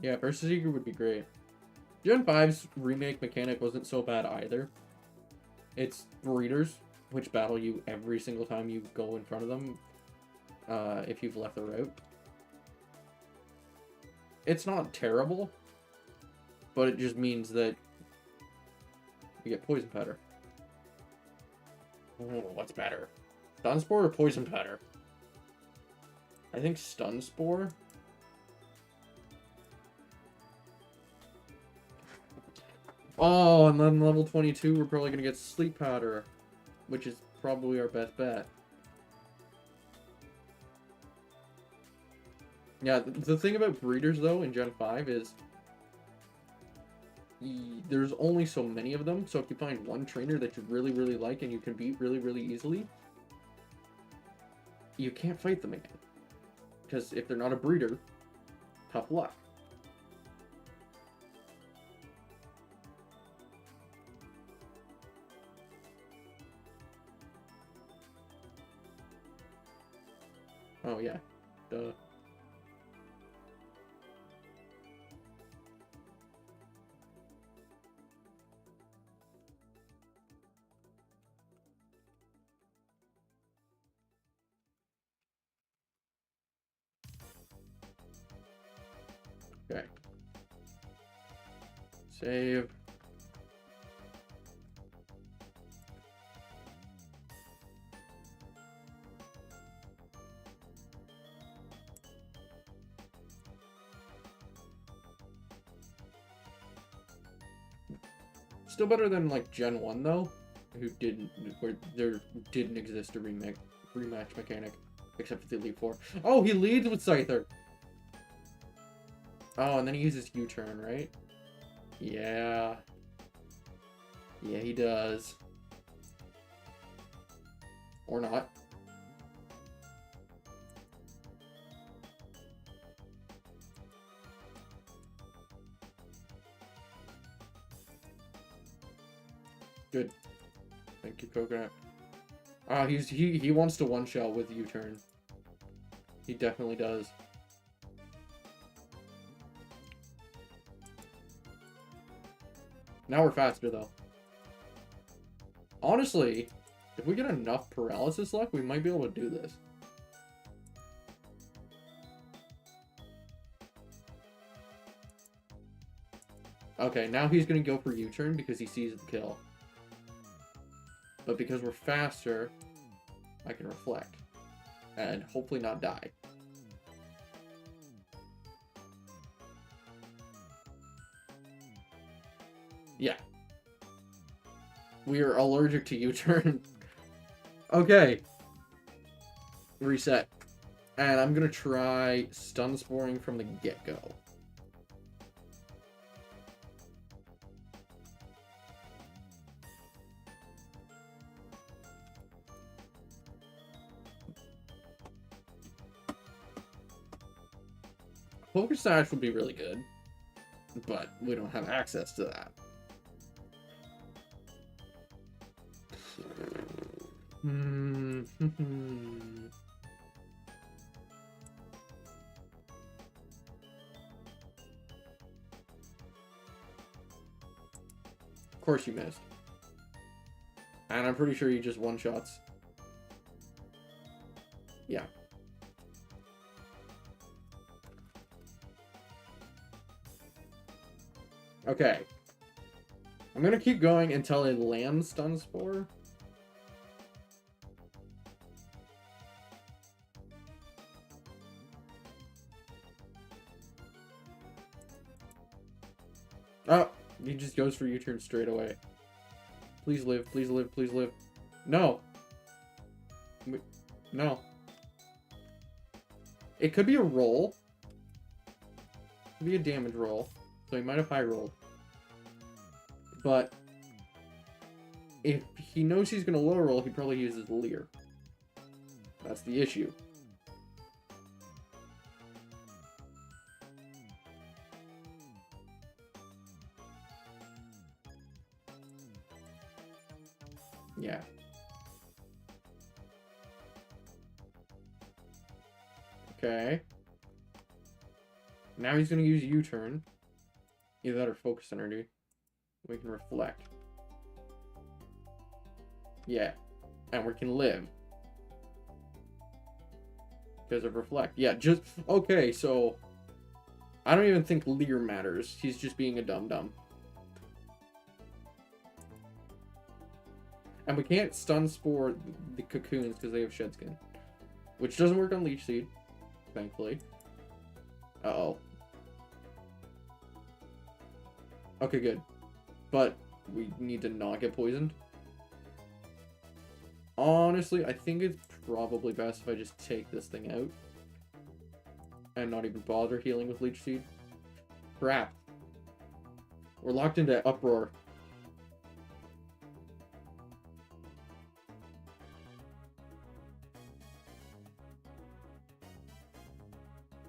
A: Yeah, Versus Eager would be great. Gen 5's remake mechanic wasn't so bad either. It's breeders, which battle you every single time you go in front of them, if you've left the route. It's not terrible, but it just means that you get Poison Powder. Oh, what's better? Stun Spore or Poison Powder? I think Stun Spore. Oh, and then level 22, we're probably going to get Sleep Powder, which is probably our best bet. Yeah, the thing about breeders, though, in Gen 5 is there's only so many of them, so if you find one trainer that you really, really like and you can beat really, really easily, you can't fight them again. Because if they're not a breeder, tough luck. Oh, yeah. Duh. Okay. Save. Still better than like Gen 1 though, where there didn't exist a rematch mechanic, except for the Elite Four. Oh, he leads with Scyther. Oh, and then he uses U-turn, right? Yeah. Yeah, he does. Or not. Good. Thank you, Coconut. Ah, he wants to one-shot with U-turn. He definitely does. Now we're faster, though. Honestly, if we get enough paralysis luck, we might be able to do this. Okay, now he's going to go for U-turn because he sees the kill. But because we're faster, I can reflect. And hopefully not die. Yeah. We are allergic to U-turn. Okay. Reset. And I'm going to try stun sporing from the get-go. Focus Sash would be really good, but we don't have access to that. Of course you missed. And I'm pretty sure you just one-shots. Yeah. Okay. I'm gonna keep going until I land Stun Spore. He just goes for U-turn straight away. Please live, please live, please live. No! No. It could be a roll. It could be a damage roll. So he might have high rolled. But if he knows he's going to low roll, he probably uses Leer. That's the issue. Yeah. Okay. Now he's going to use U-turn. Either that or focus energy. We can reflect. Yeah. And we can live. Because of reflect. Yeah, just... Okay, so... I don't even think Leer matters. He's just being a dum-dum. And we can't stun spore the cocoons because they have shed skin. Which doesn't work on Leech Seed, thankfully. Uh-oh. Okay, good. But we need to not get poisoned. Honestly, I think it's probably best if I just take this thing out. And not even bother healing with Leech Seed. Crap. We're locked into Uproar.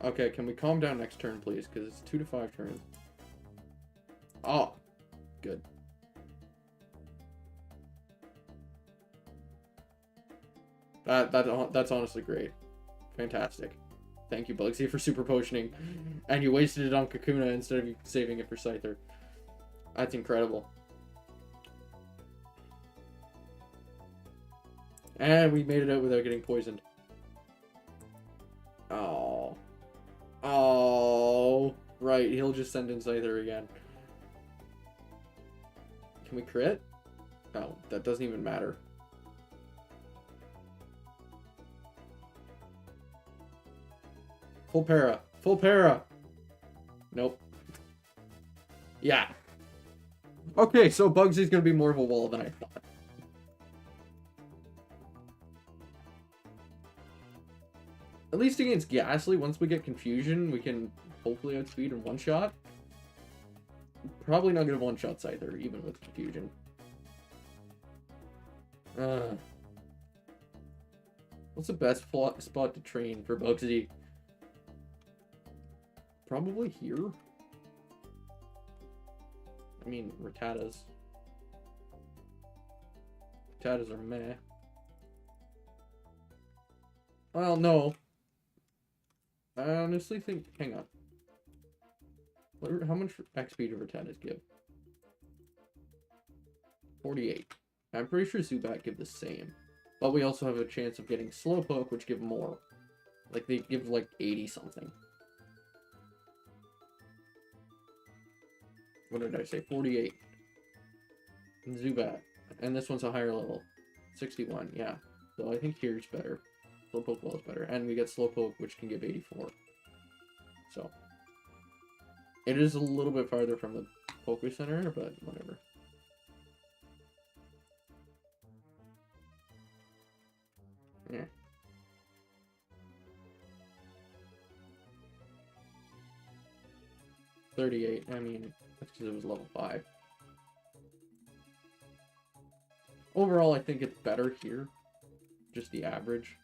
A: Okay, can we calm down next turn, please? Because it's 2 to 5 turns. Oh, good. That's honestly great. Fantastic. Thank you, Bugsy, for super potioning. And you wasted it on Kakuna instead of saving it for Scyther. That's incredible. And we made it out without getting poisoned. Oh. Oh. Right, he'll just send in Scyther again. Can we crit? Oh, that doesn't even matter. Full para. Full para. Nope. Yeah. Okay, so Bugsy's gonna be more of a wall than I thought. At least against Ghastly, once we get Confusion, we can hopefully outspeed in one shot. Probably not gonna one-shot Scyther, even with Confusion. What's the best spot to train for Bugsy? Probably here. I mean, Rattatas. Rattatas are meh. Well, no. I honestly think... Hang on. How much XP do Rattatas give? 48. I'm pretty sure Zubat give the same. But we also have a chance of getting Slowpoke, which give more. Like, they give, like, 80-something. What did I say? 48. And Zubat. And this one's a higher level. 61, yeah. So I think here's better. Slowpoke Wall is better. And we get Slowpoke, which can give 84. So. It is a little bit farther from the Poke Center, but whatever. Yeah. $38. I mean, that's because it was level 5. Overall, I think it's better here. Just the average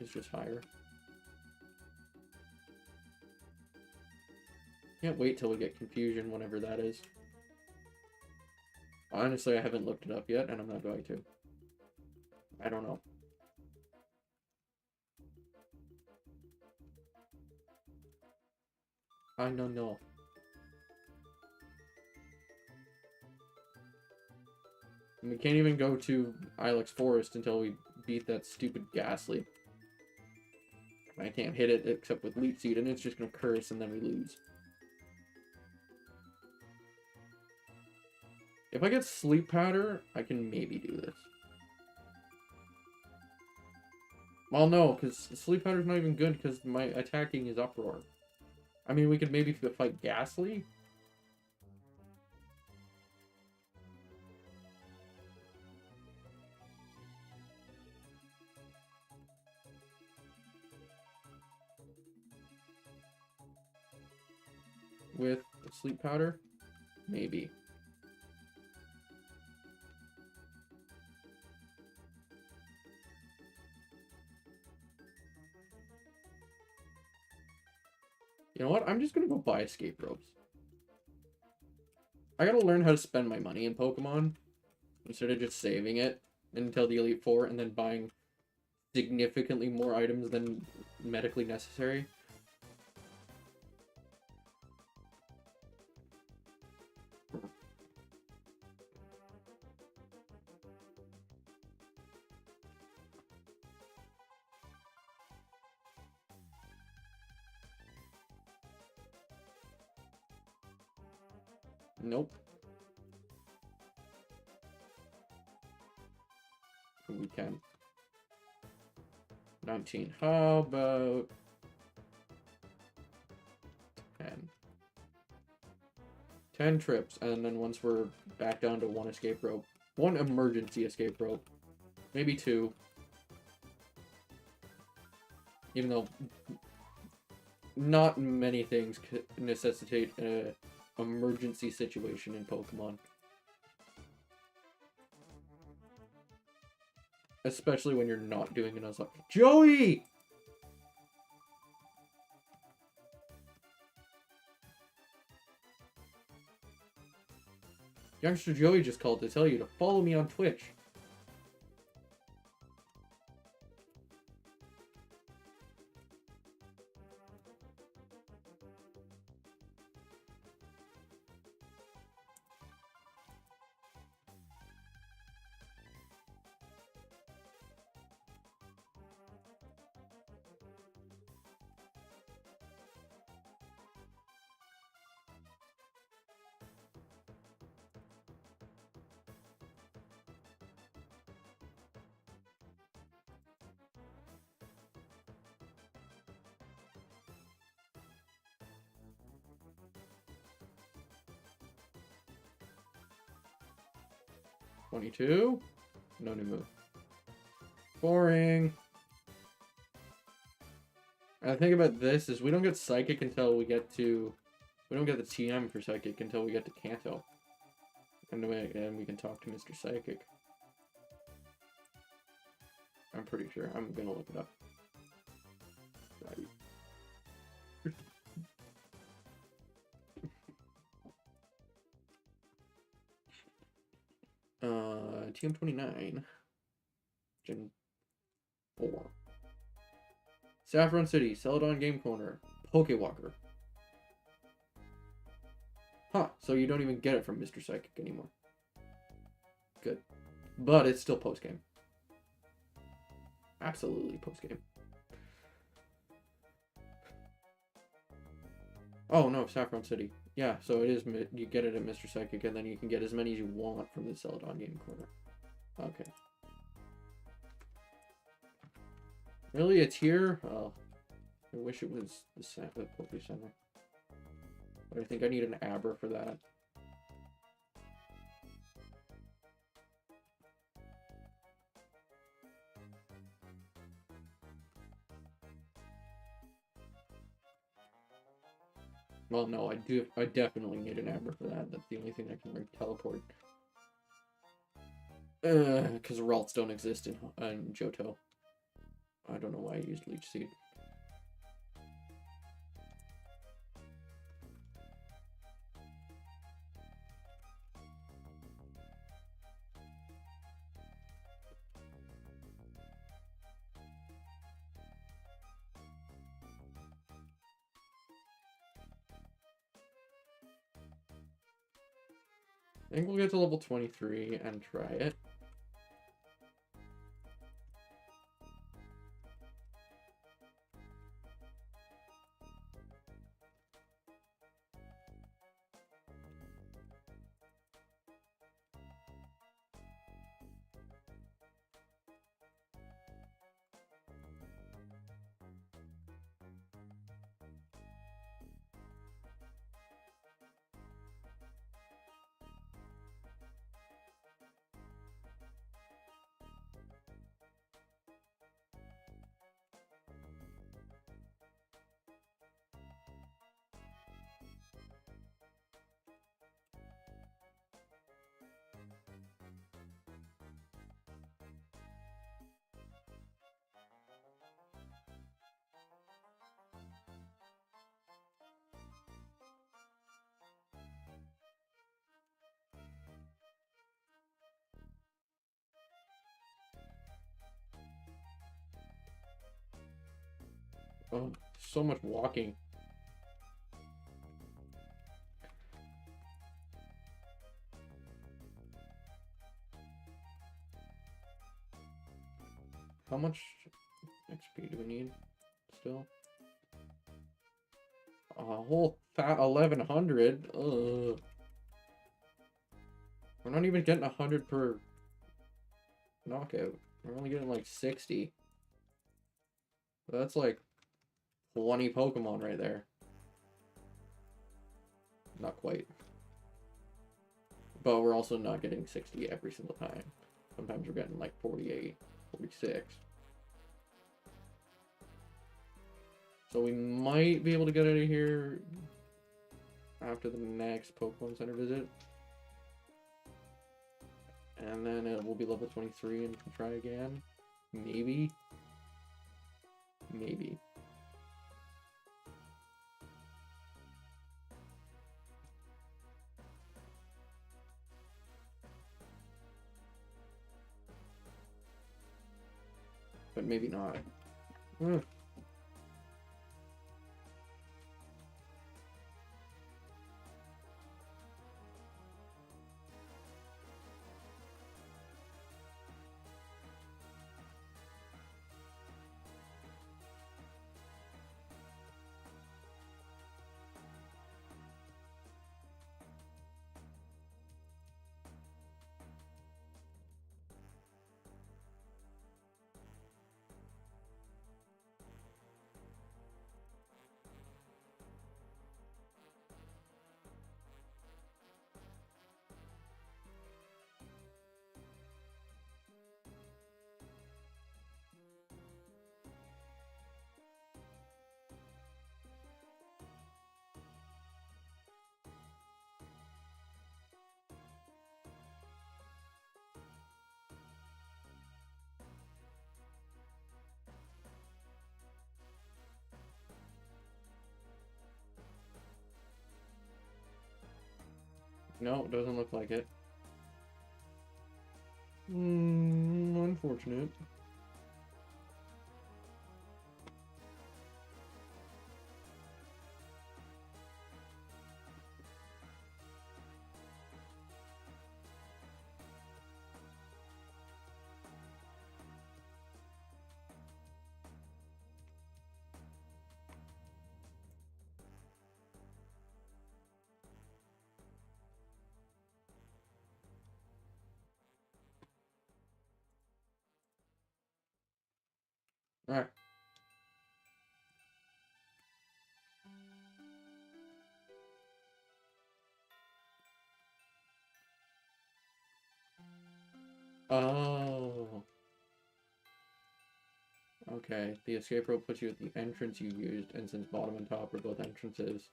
A: is just higher. Can't wait till we get Confusion, whenever that is. Honestly, I haven't looked it up yet, and I'm not going to. I don't know. I don't know. And we can't even go to Ilex Forest until we beat that stupid Ghastly. I can't hit it except with Leech Seed, and it's just gonna curse, and then we lose. If I get Sleep Powder, I can maybe do this. Well, no, because Sleep Powder's not even good because my attacking is Uproar. I mean, we could maybe fight Ghastly. Sleep powder? Maybe. You know what? I'm just gonna go buy escape ropes. I gotta learn how to spend my money in Pokemon instead of just saving it until the Elite Four and then buying significantly more items than medically necessary. Nope. We can. 19. How about 10? 10 trips, and then once we're back down to one escape rope, one emergency escape rope, maybe two. Even though not many things necessitate an emergency situation in Pokemon. Especially when you're not doing enough. Joey! Youngster Joey just called to tell you to follow me on Twitch. $22. No new move. Boring. And the thing about this is we don't get Psychic until we get to... We don't get the TM for Psychic until we get to Kanto. And we can talk to Mr. Psychic. I'm pretty sure. I'm gonna look it up. Right. TM29. Gen 4. Saffron City, Celadon Game Corner, Pokewalker. Huh, so you don't even get it from Mr. Psychic anymore. Good. But it's still post-game. Absolutely post-game. Oh no, Saffron City. Yeah, so it is, you get it at Mr. Psychic, and then you can get as many as you want from the Celadon Game Corner. Okay. Really, it's here? Oh, I wish it was the Poke Center. But I think I need an Aber for that. Well, no, I definitely need an Aber for that. That's the only thing that can teleport. Because Ralts don't exist in Johto. I don't know why I used Leech Seed. I think we'll get to level 23 and try it. Oh, so much walking. How much XP do we need still? A whole 1100. Ugh. We're not even getting 100 per knockout. We're only getting like 60. That's like 20 Pokemon right there. Not quite. But we're also not getting 60 every single time. Sometimes we're getting like 48, 46. So we might be able to get out of here after the next Pokemon Center visit. And then it will be level 23 and we can try again. Maybe. Maybe. But maybe not. No, it doesn't look like it. Unfortunate. Alright. Oh. Okay. The escape rope puts you at the entrance you used, and since bottom and top are both entrances,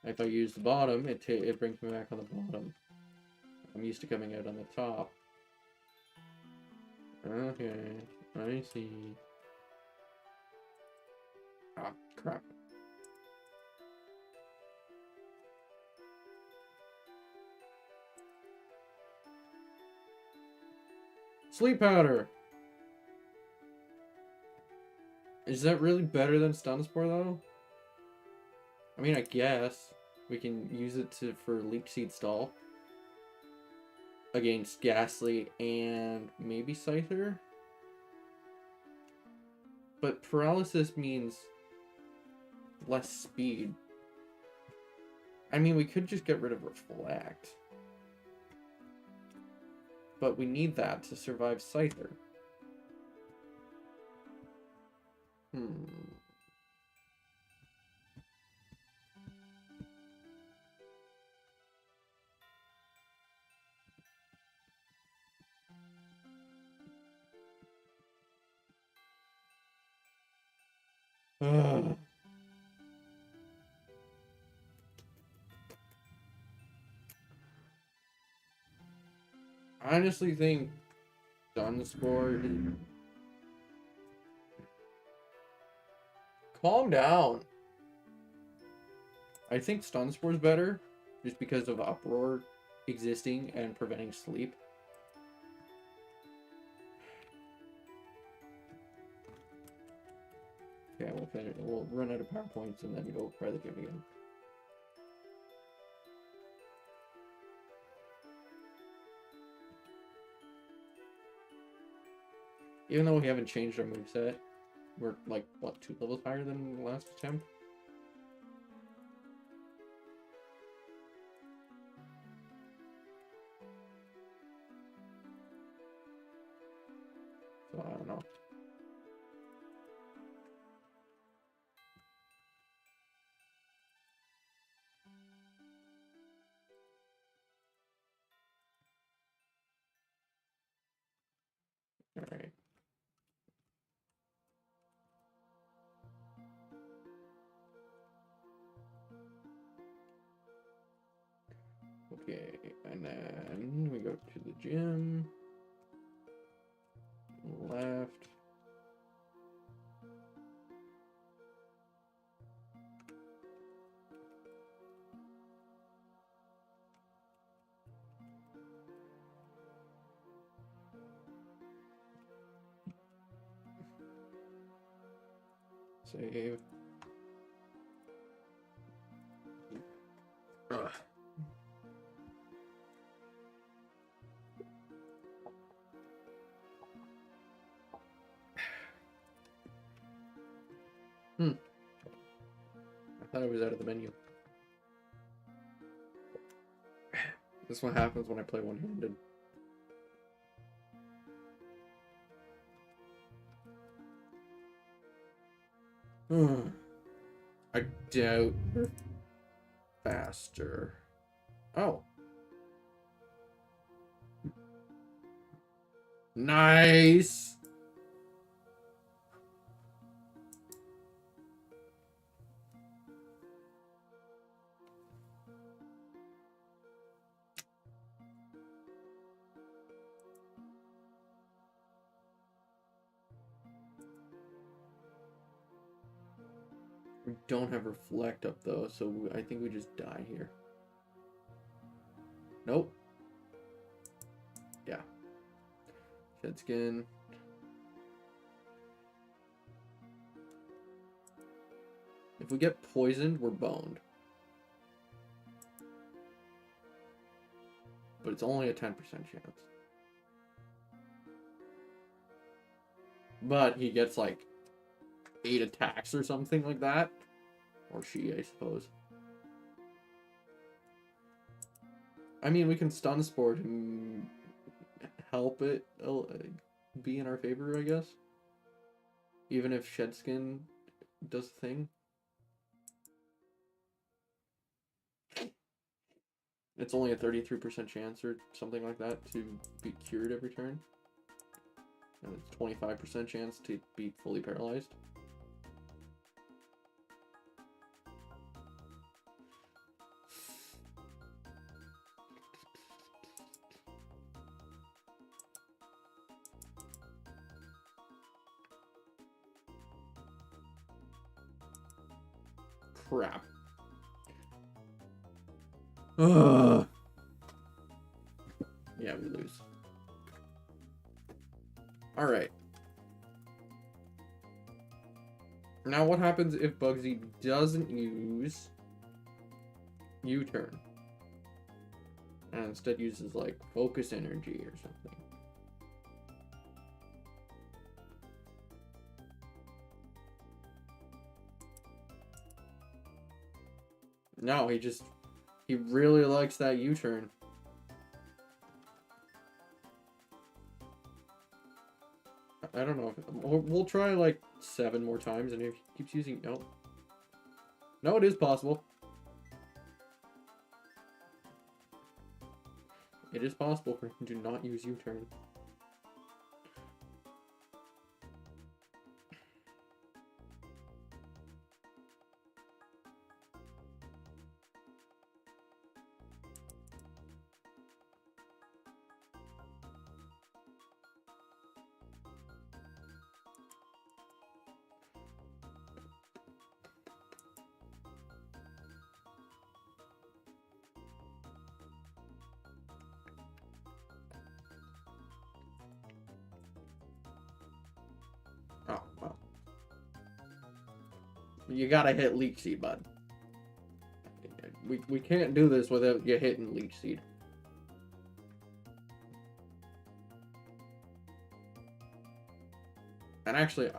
A: if I use the bottom, it brings me back on the bottom. I'm used to coming out on the top. Okay. I see. Ah, crap. Sleep powder! Is that really better than Stun Spore, though? I mean, I guess. We can use it for Leech Seed Stall. Against Ghastly and maybe Scyther? But Paralysis means less speed. I mean, we could just get rid of Reflect. But we need that to survive Scyther. Ugh. I honestly think Stun Spore. Calm down. I think Stun Spore is better, just because of Uproar existing and preventing sleep. Yeah, we'll finish. We'll run out of PowerPoints and then go try the gym again. Even though we haven't changed our moveset, we're like, what, 2 levels higher than the last attempt? So I don't know. Alright. Okay, and then we go to the gym. Left. Save. Ugh. I thought I was out of the menu. This is what happens when I play one-handed. I doubt we're faster. Oh. Nice! We don't have Reflect up though, so I think we just die here. Nope. Yeah. Shed Skin. If we get poisoned, we're boned. But it's only a 10% chance. But he gets like 8 attacks or something like that. Or she, I suppose. I mean, we can Stun Spore to help it be in our favor, I guess. Even if Shed Skin does the thing. It's only a 33% chance or something like that to be cured every turn. And it's 25% chance to be fully paralyzed. Crap. Ugh. Yeah, we lose. Alright. Now what happens if Bugsy doesn't use U-turn? And instead uses, like, Focus Energy or something. No, he really likes that U-turn. I don't know. We'll try like 7 more times, and if he keeps using... No. No, it is possible. It is possible for him to not use U-turn. You gotta hit Leech Seed, bud. We can't do this without you hitting Leech Seed. And actually,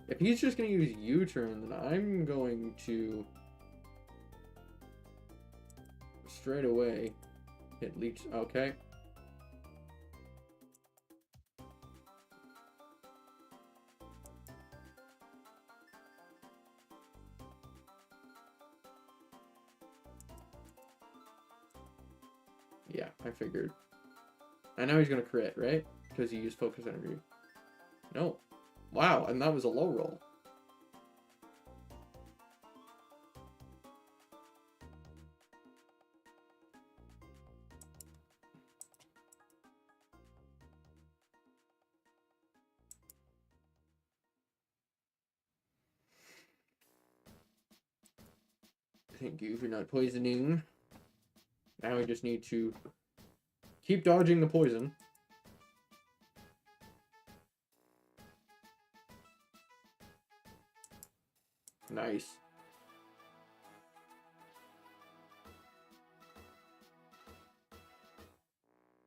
A: if he's just gonna use U-turn, then I'm going to straight away hit Leech. Okay. Yeah, I figured. I know he's gonna crit, right? Because he used focus energy. No. Wow, and that was a low roll. Thank you for not poisoning. Now we just need to keep dodging the poison. Nice.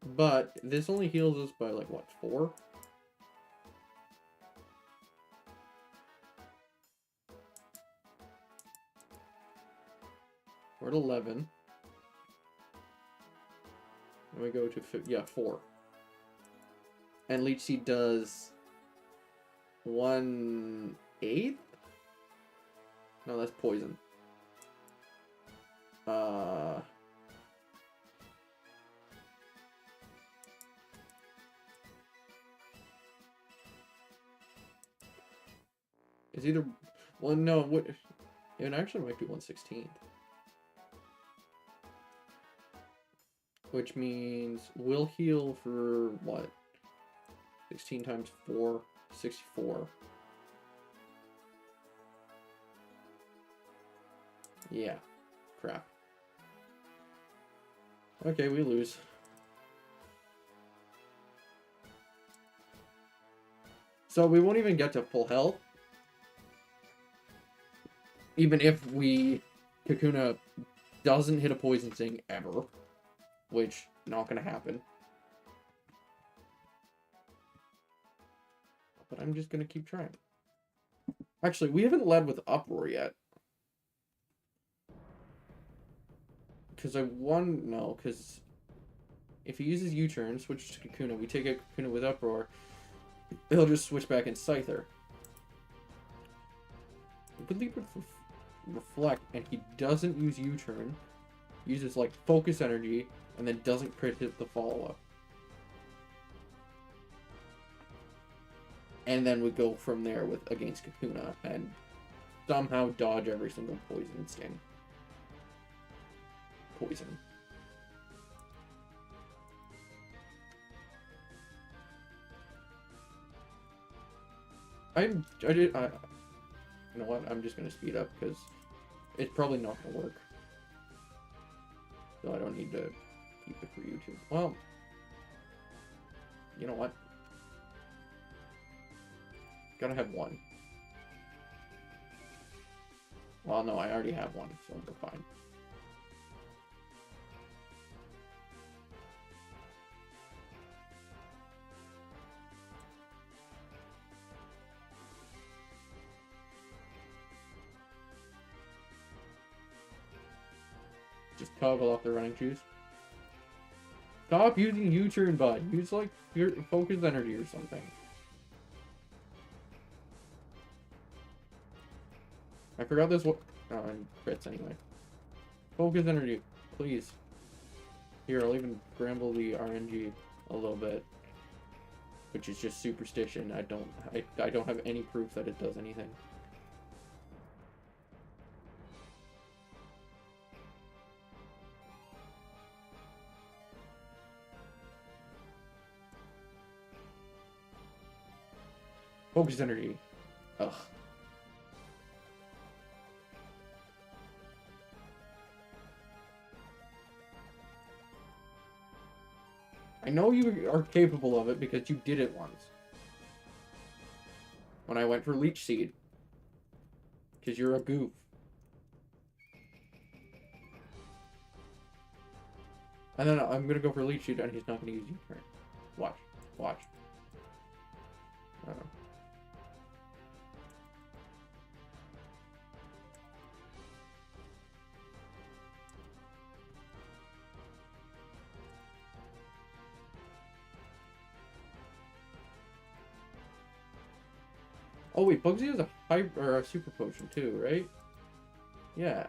A: But this only heals us by like what, 4? We're at 11. And we go to 4. And Leech Seed does 1/8? No, that's poison. It's either... Well, no, what... It actually might be 1/16. Which means we'll heal for, what? 16 times 4, 64. Yeah. Crap. Okay, we lose. So we won't even get to full health. Even if Kakuna doesn't hit a poison sting ever. Which, not gonna happen. But I'm just gonna keep trying. Actually, we haven't led with Uproar yet. Because no, because if he uses U-turn, switches to Kakuna, we take out Kakuna with Uproar, he'll just switch back in Scyther. But Leap would reflect, and he doesn't use U-turn, uses like focus energy, and then doesn't crit hit the follow-up. And then we go from there against Kakuna, and somehow dodge every single poison sting. Poison. You know what? I'm just gonna speed up because it's probably not gonna work. So I don't need to keep it for YouTube. Well, you know what? Gotta have one. Well, no, I already have one, so we're fine. Just toggle off the running shoes. Stop using U-turn, bud. Use like your focus energy or something. I forgot this one. Oh, and crits anyway. Focus energy, please. Here, I'll even scramble the RNG a little bit, which is just superstition. I don't have any proof that it does anything. Focus energy. Ugh. I know you are capable of it because you did it once. When I went for Leech Seed. Because you're a goof. And then I'm gonna go for Leech Seed, and he's not gonna use U-turn. Watch. Watch. I don't know. Oh wait, Bugsy has a or a super potion too, right? Yeah.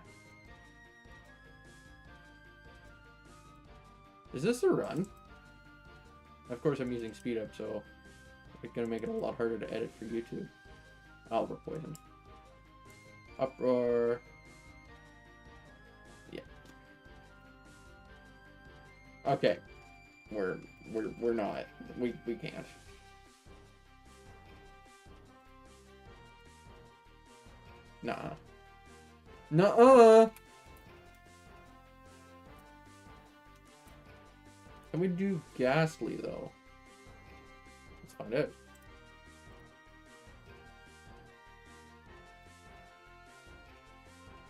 A: Is this a run? Of course I'm using speed up, so it's gonna make it a lot harder to edit for YouTube. Oh, we're poisoned. Uproar. Yeah. Okay. We're not. We can't. Nuh-uh. Nuh-uh! Can we do Ghastly, though? Let's find out.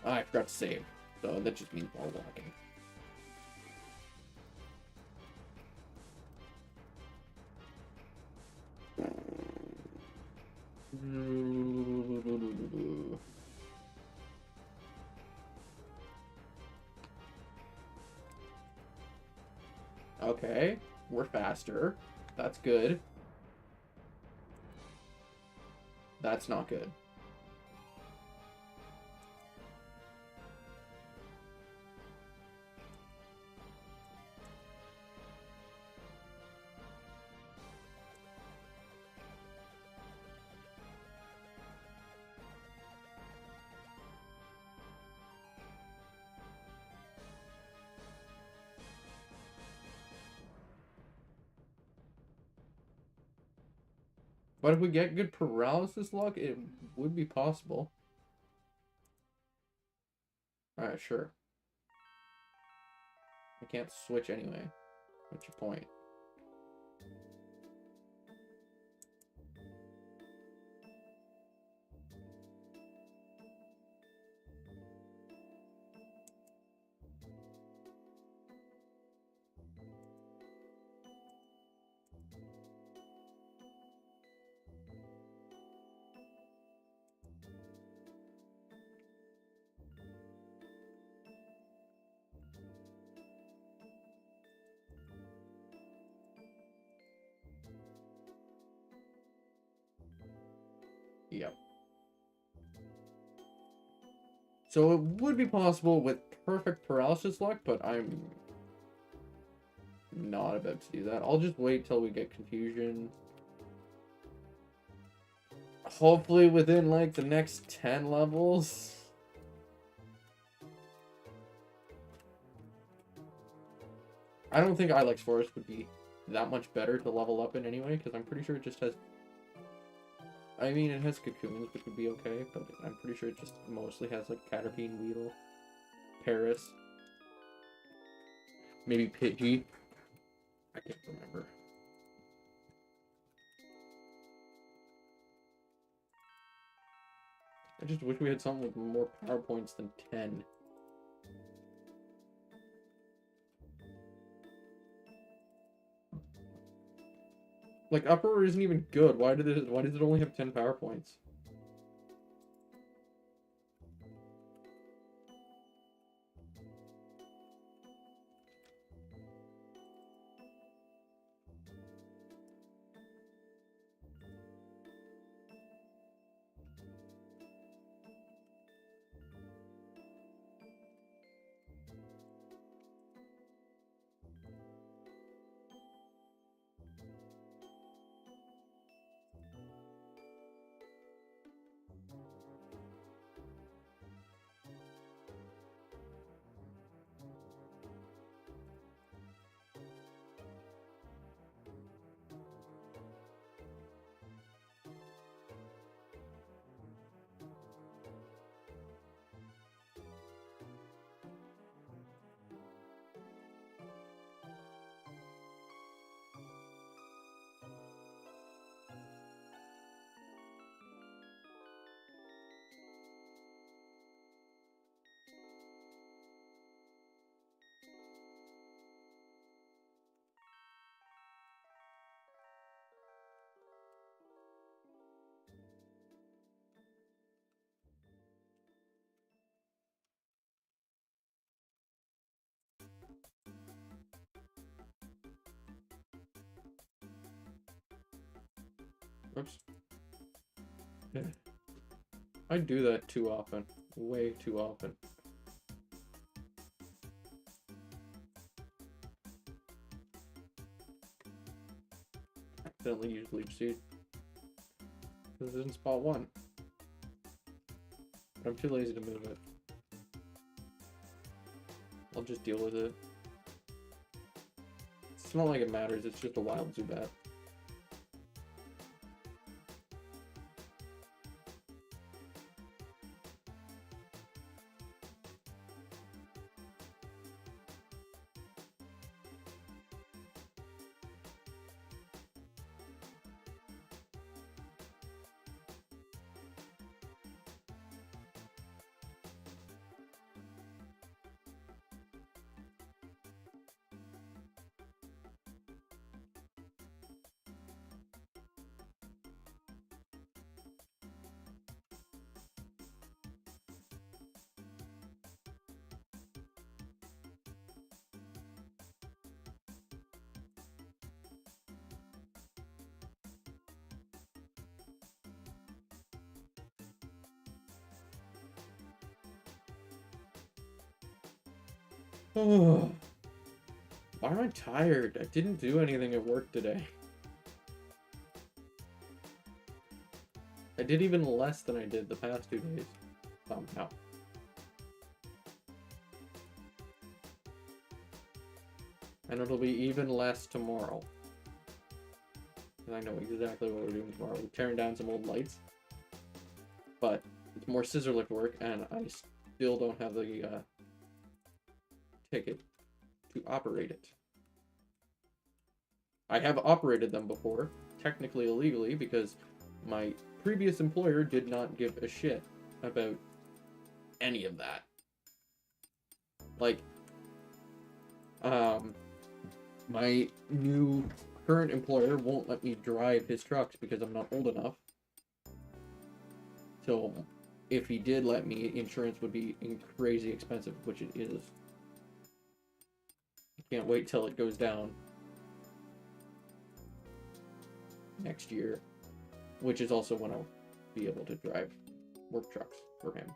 A: I forgot to save, so that just means more walking. Okay, we're faster. That's good. That's not good. But if we get good paralysis luck, it would be possible. Alright, sure. I can't switch anyway. What's your point? Yep. So it would be possible with perfect paralysis luck, but I'm not about to do that. I'll just wait till we get confusion. Hopefully within like the next 10 levels. I don't think Ilex Forest would be that much better to level up in anyway, because I'm pretty sure it just has... I mean, it has Cocoons, which would be okay, but I'm pretty sure it just mostly has, like, Caterpie, Weedle, Paris. Maybe Pidgey. I can't remember. I just wish we had something with more power points than 10. Like, Upper isn't even good. Why does it only have 10 power points? Oops. I do that too often. Way too often. Accidentally use leaf seed. Because it's in spot 1. But I'm too lazy to move it. I'll just deal with it. It's not like it matters, it's just a wild Zubat. Oh, why am I tired? I didn't do anything at work today. I did even less than I did the past 2 days. Somehow. And it'll be even less tomorrow. And I know exactly what we're doing tomorrow. We're tearing down some old lights. But it's more scissor lift work, and I still don't have the ticket to operate it. I have operated them before, technically illegally, because my previous employer did not give a shit about any of that. Like, my new current employer won't let me drive his trucks because I'm not old enough. So, if he did let me, insurance would be crazy expensive, which it is. I can't wait till it goes down next year, which is also when I'll be able to drive work trucks for him,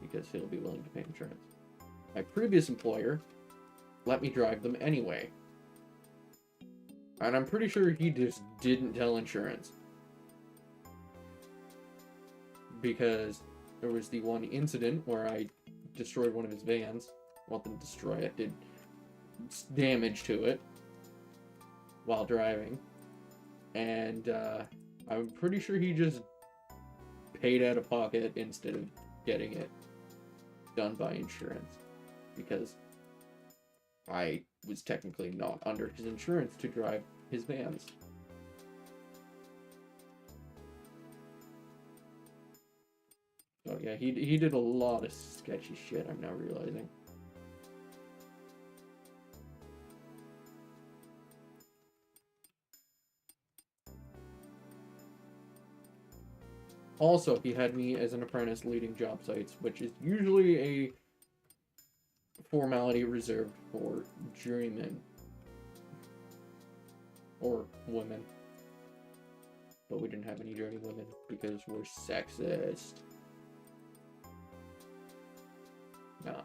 A: because he'll be willing to pay insurance. My previous employer let me drive them anyway. And I'm pretty sure he just didn't tell insurance. Because there was the one incident where I destroyed one of his vans. Well, didn't destroy it, did damage to it while driving. And I'm pretty sure he just paid out of pocket instead of getting it done by insurance. Because I was technically not under his insurance to drive his vans. So yeah, he did a lot of sketchy shit, I'm now realizing. Also, he had me as an apprentice leading job sites, which is usually a formality reserved for journeymen. Or women. But we didn't have any journey women because we're sexist. Nah.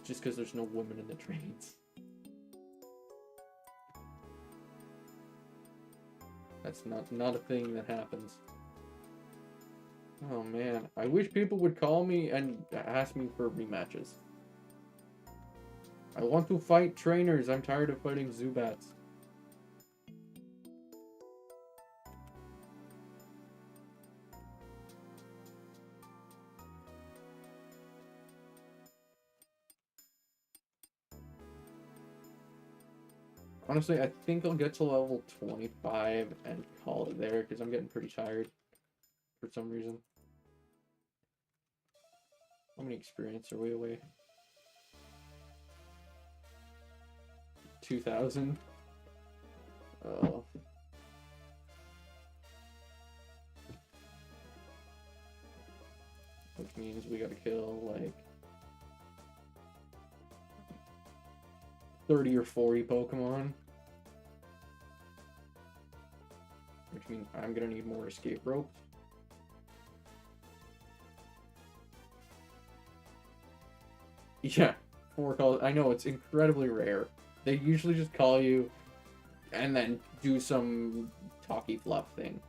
A: Just because there's no women in the trades. That's not a thing that happens. Oh man, I wish people would call me and ask me for rematches. I want to fight trainers. I'm tired of fighting Zubats. Honestly, I think I'll get to level 25 and call it there, because I'm getting pretty tired for some reason. How many experience are we away? 2,000? Oh. Which means we gotta kill, like, 30 or 40 Pokemon. Which means I'm gonna need more escape ropes. Yeah, 4 calls. I know, it's incredibly rare. They usually just call you and then do some talky fluff thing.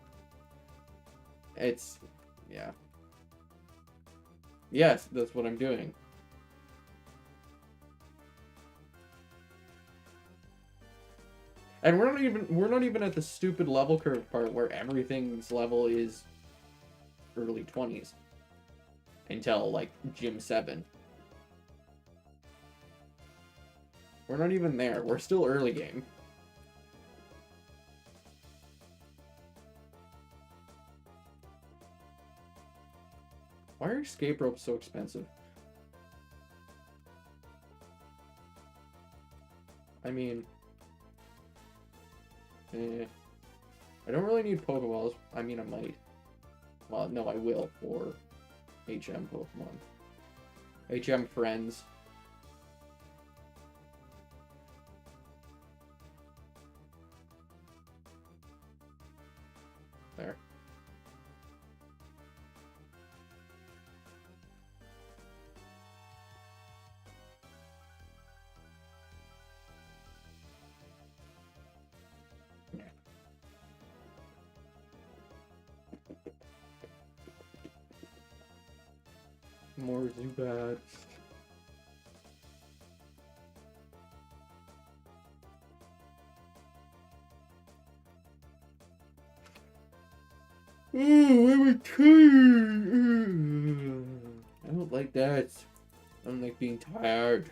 A: It's... yeah. Yes, that's what I'm doing. And we're not even at the stupid level curve part where everything's level is early 20s until like Gym 7. We're not even there. We're still early game. Why are escape ropes so expensive? I mean, I don't really need Pokeballs. I mean, I might. Well, no, I will for HM Pokemon. HM friends. There. More Zubats. Ooh, I'm tired. I don't like that. I don't like being tired.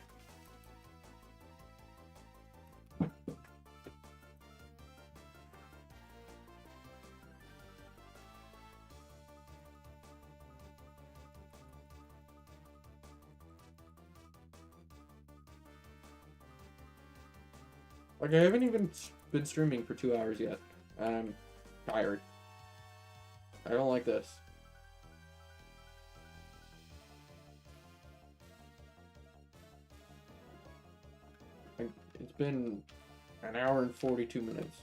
A: Like, I haven't even been streaming for 2 hours yet. I'm tired. I don't like this. It's been an hour and 42 minutes.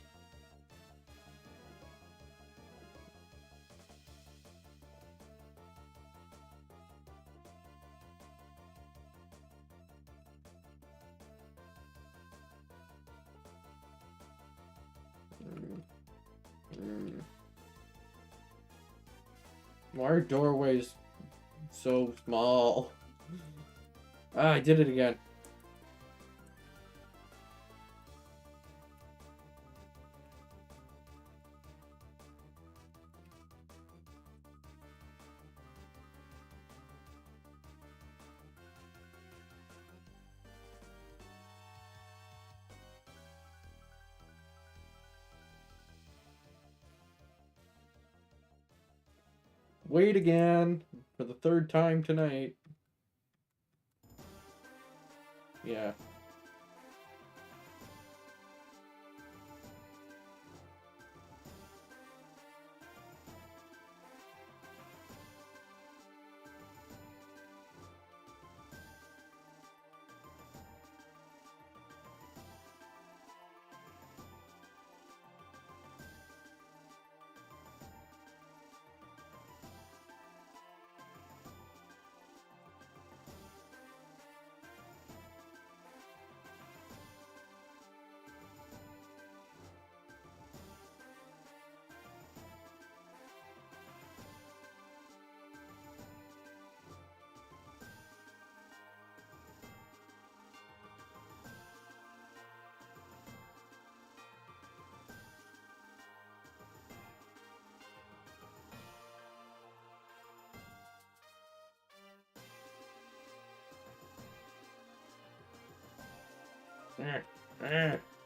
A: Why are doorways so small? Ah, I did it again. Wait again for the 3rd time tonight. Yeah.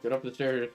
A: Get up the stairs.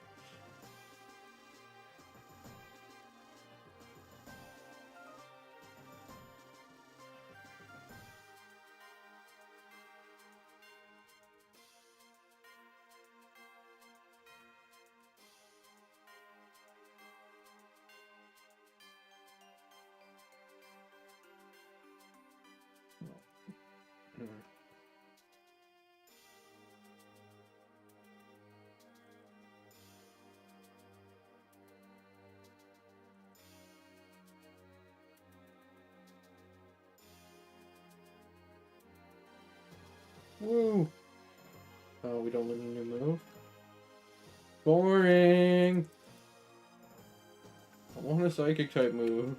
A: Woo! Oh, we don't learn a new move. Boring! I want a psychic type move.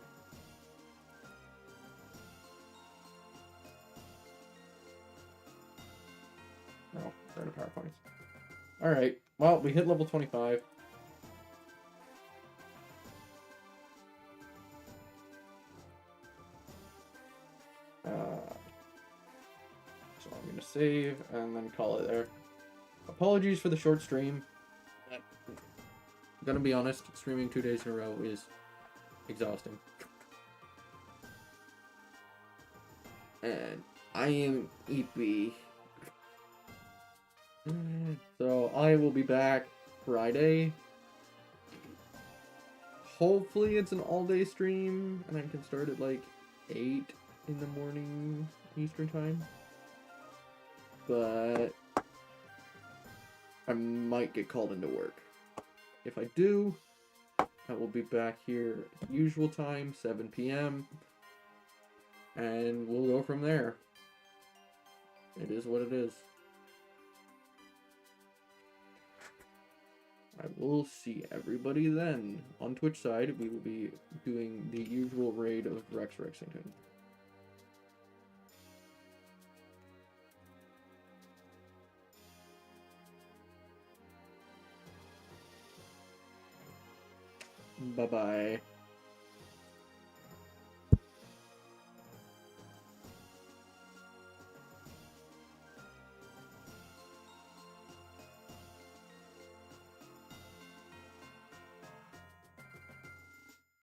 A: Oh, we're out of power points. Alright, well, we hit level 25. So I'm gonna save and then call it there. Apologies for the short stream. I'm gonna be honest, streaming 2 days in a row is exhausting. And I am EP. So I will be back Friday. Hopefully it's an all-day stream and I can start at like 8 in the morning Eastern time. But I might get called into work. If I do, I will be back here at usual time, 7 p.m. And we'll go from there. It is what it is. I will see everybody then. On Twitch side, we will be doing the usual raid of Rex Rexington. Bye-bye.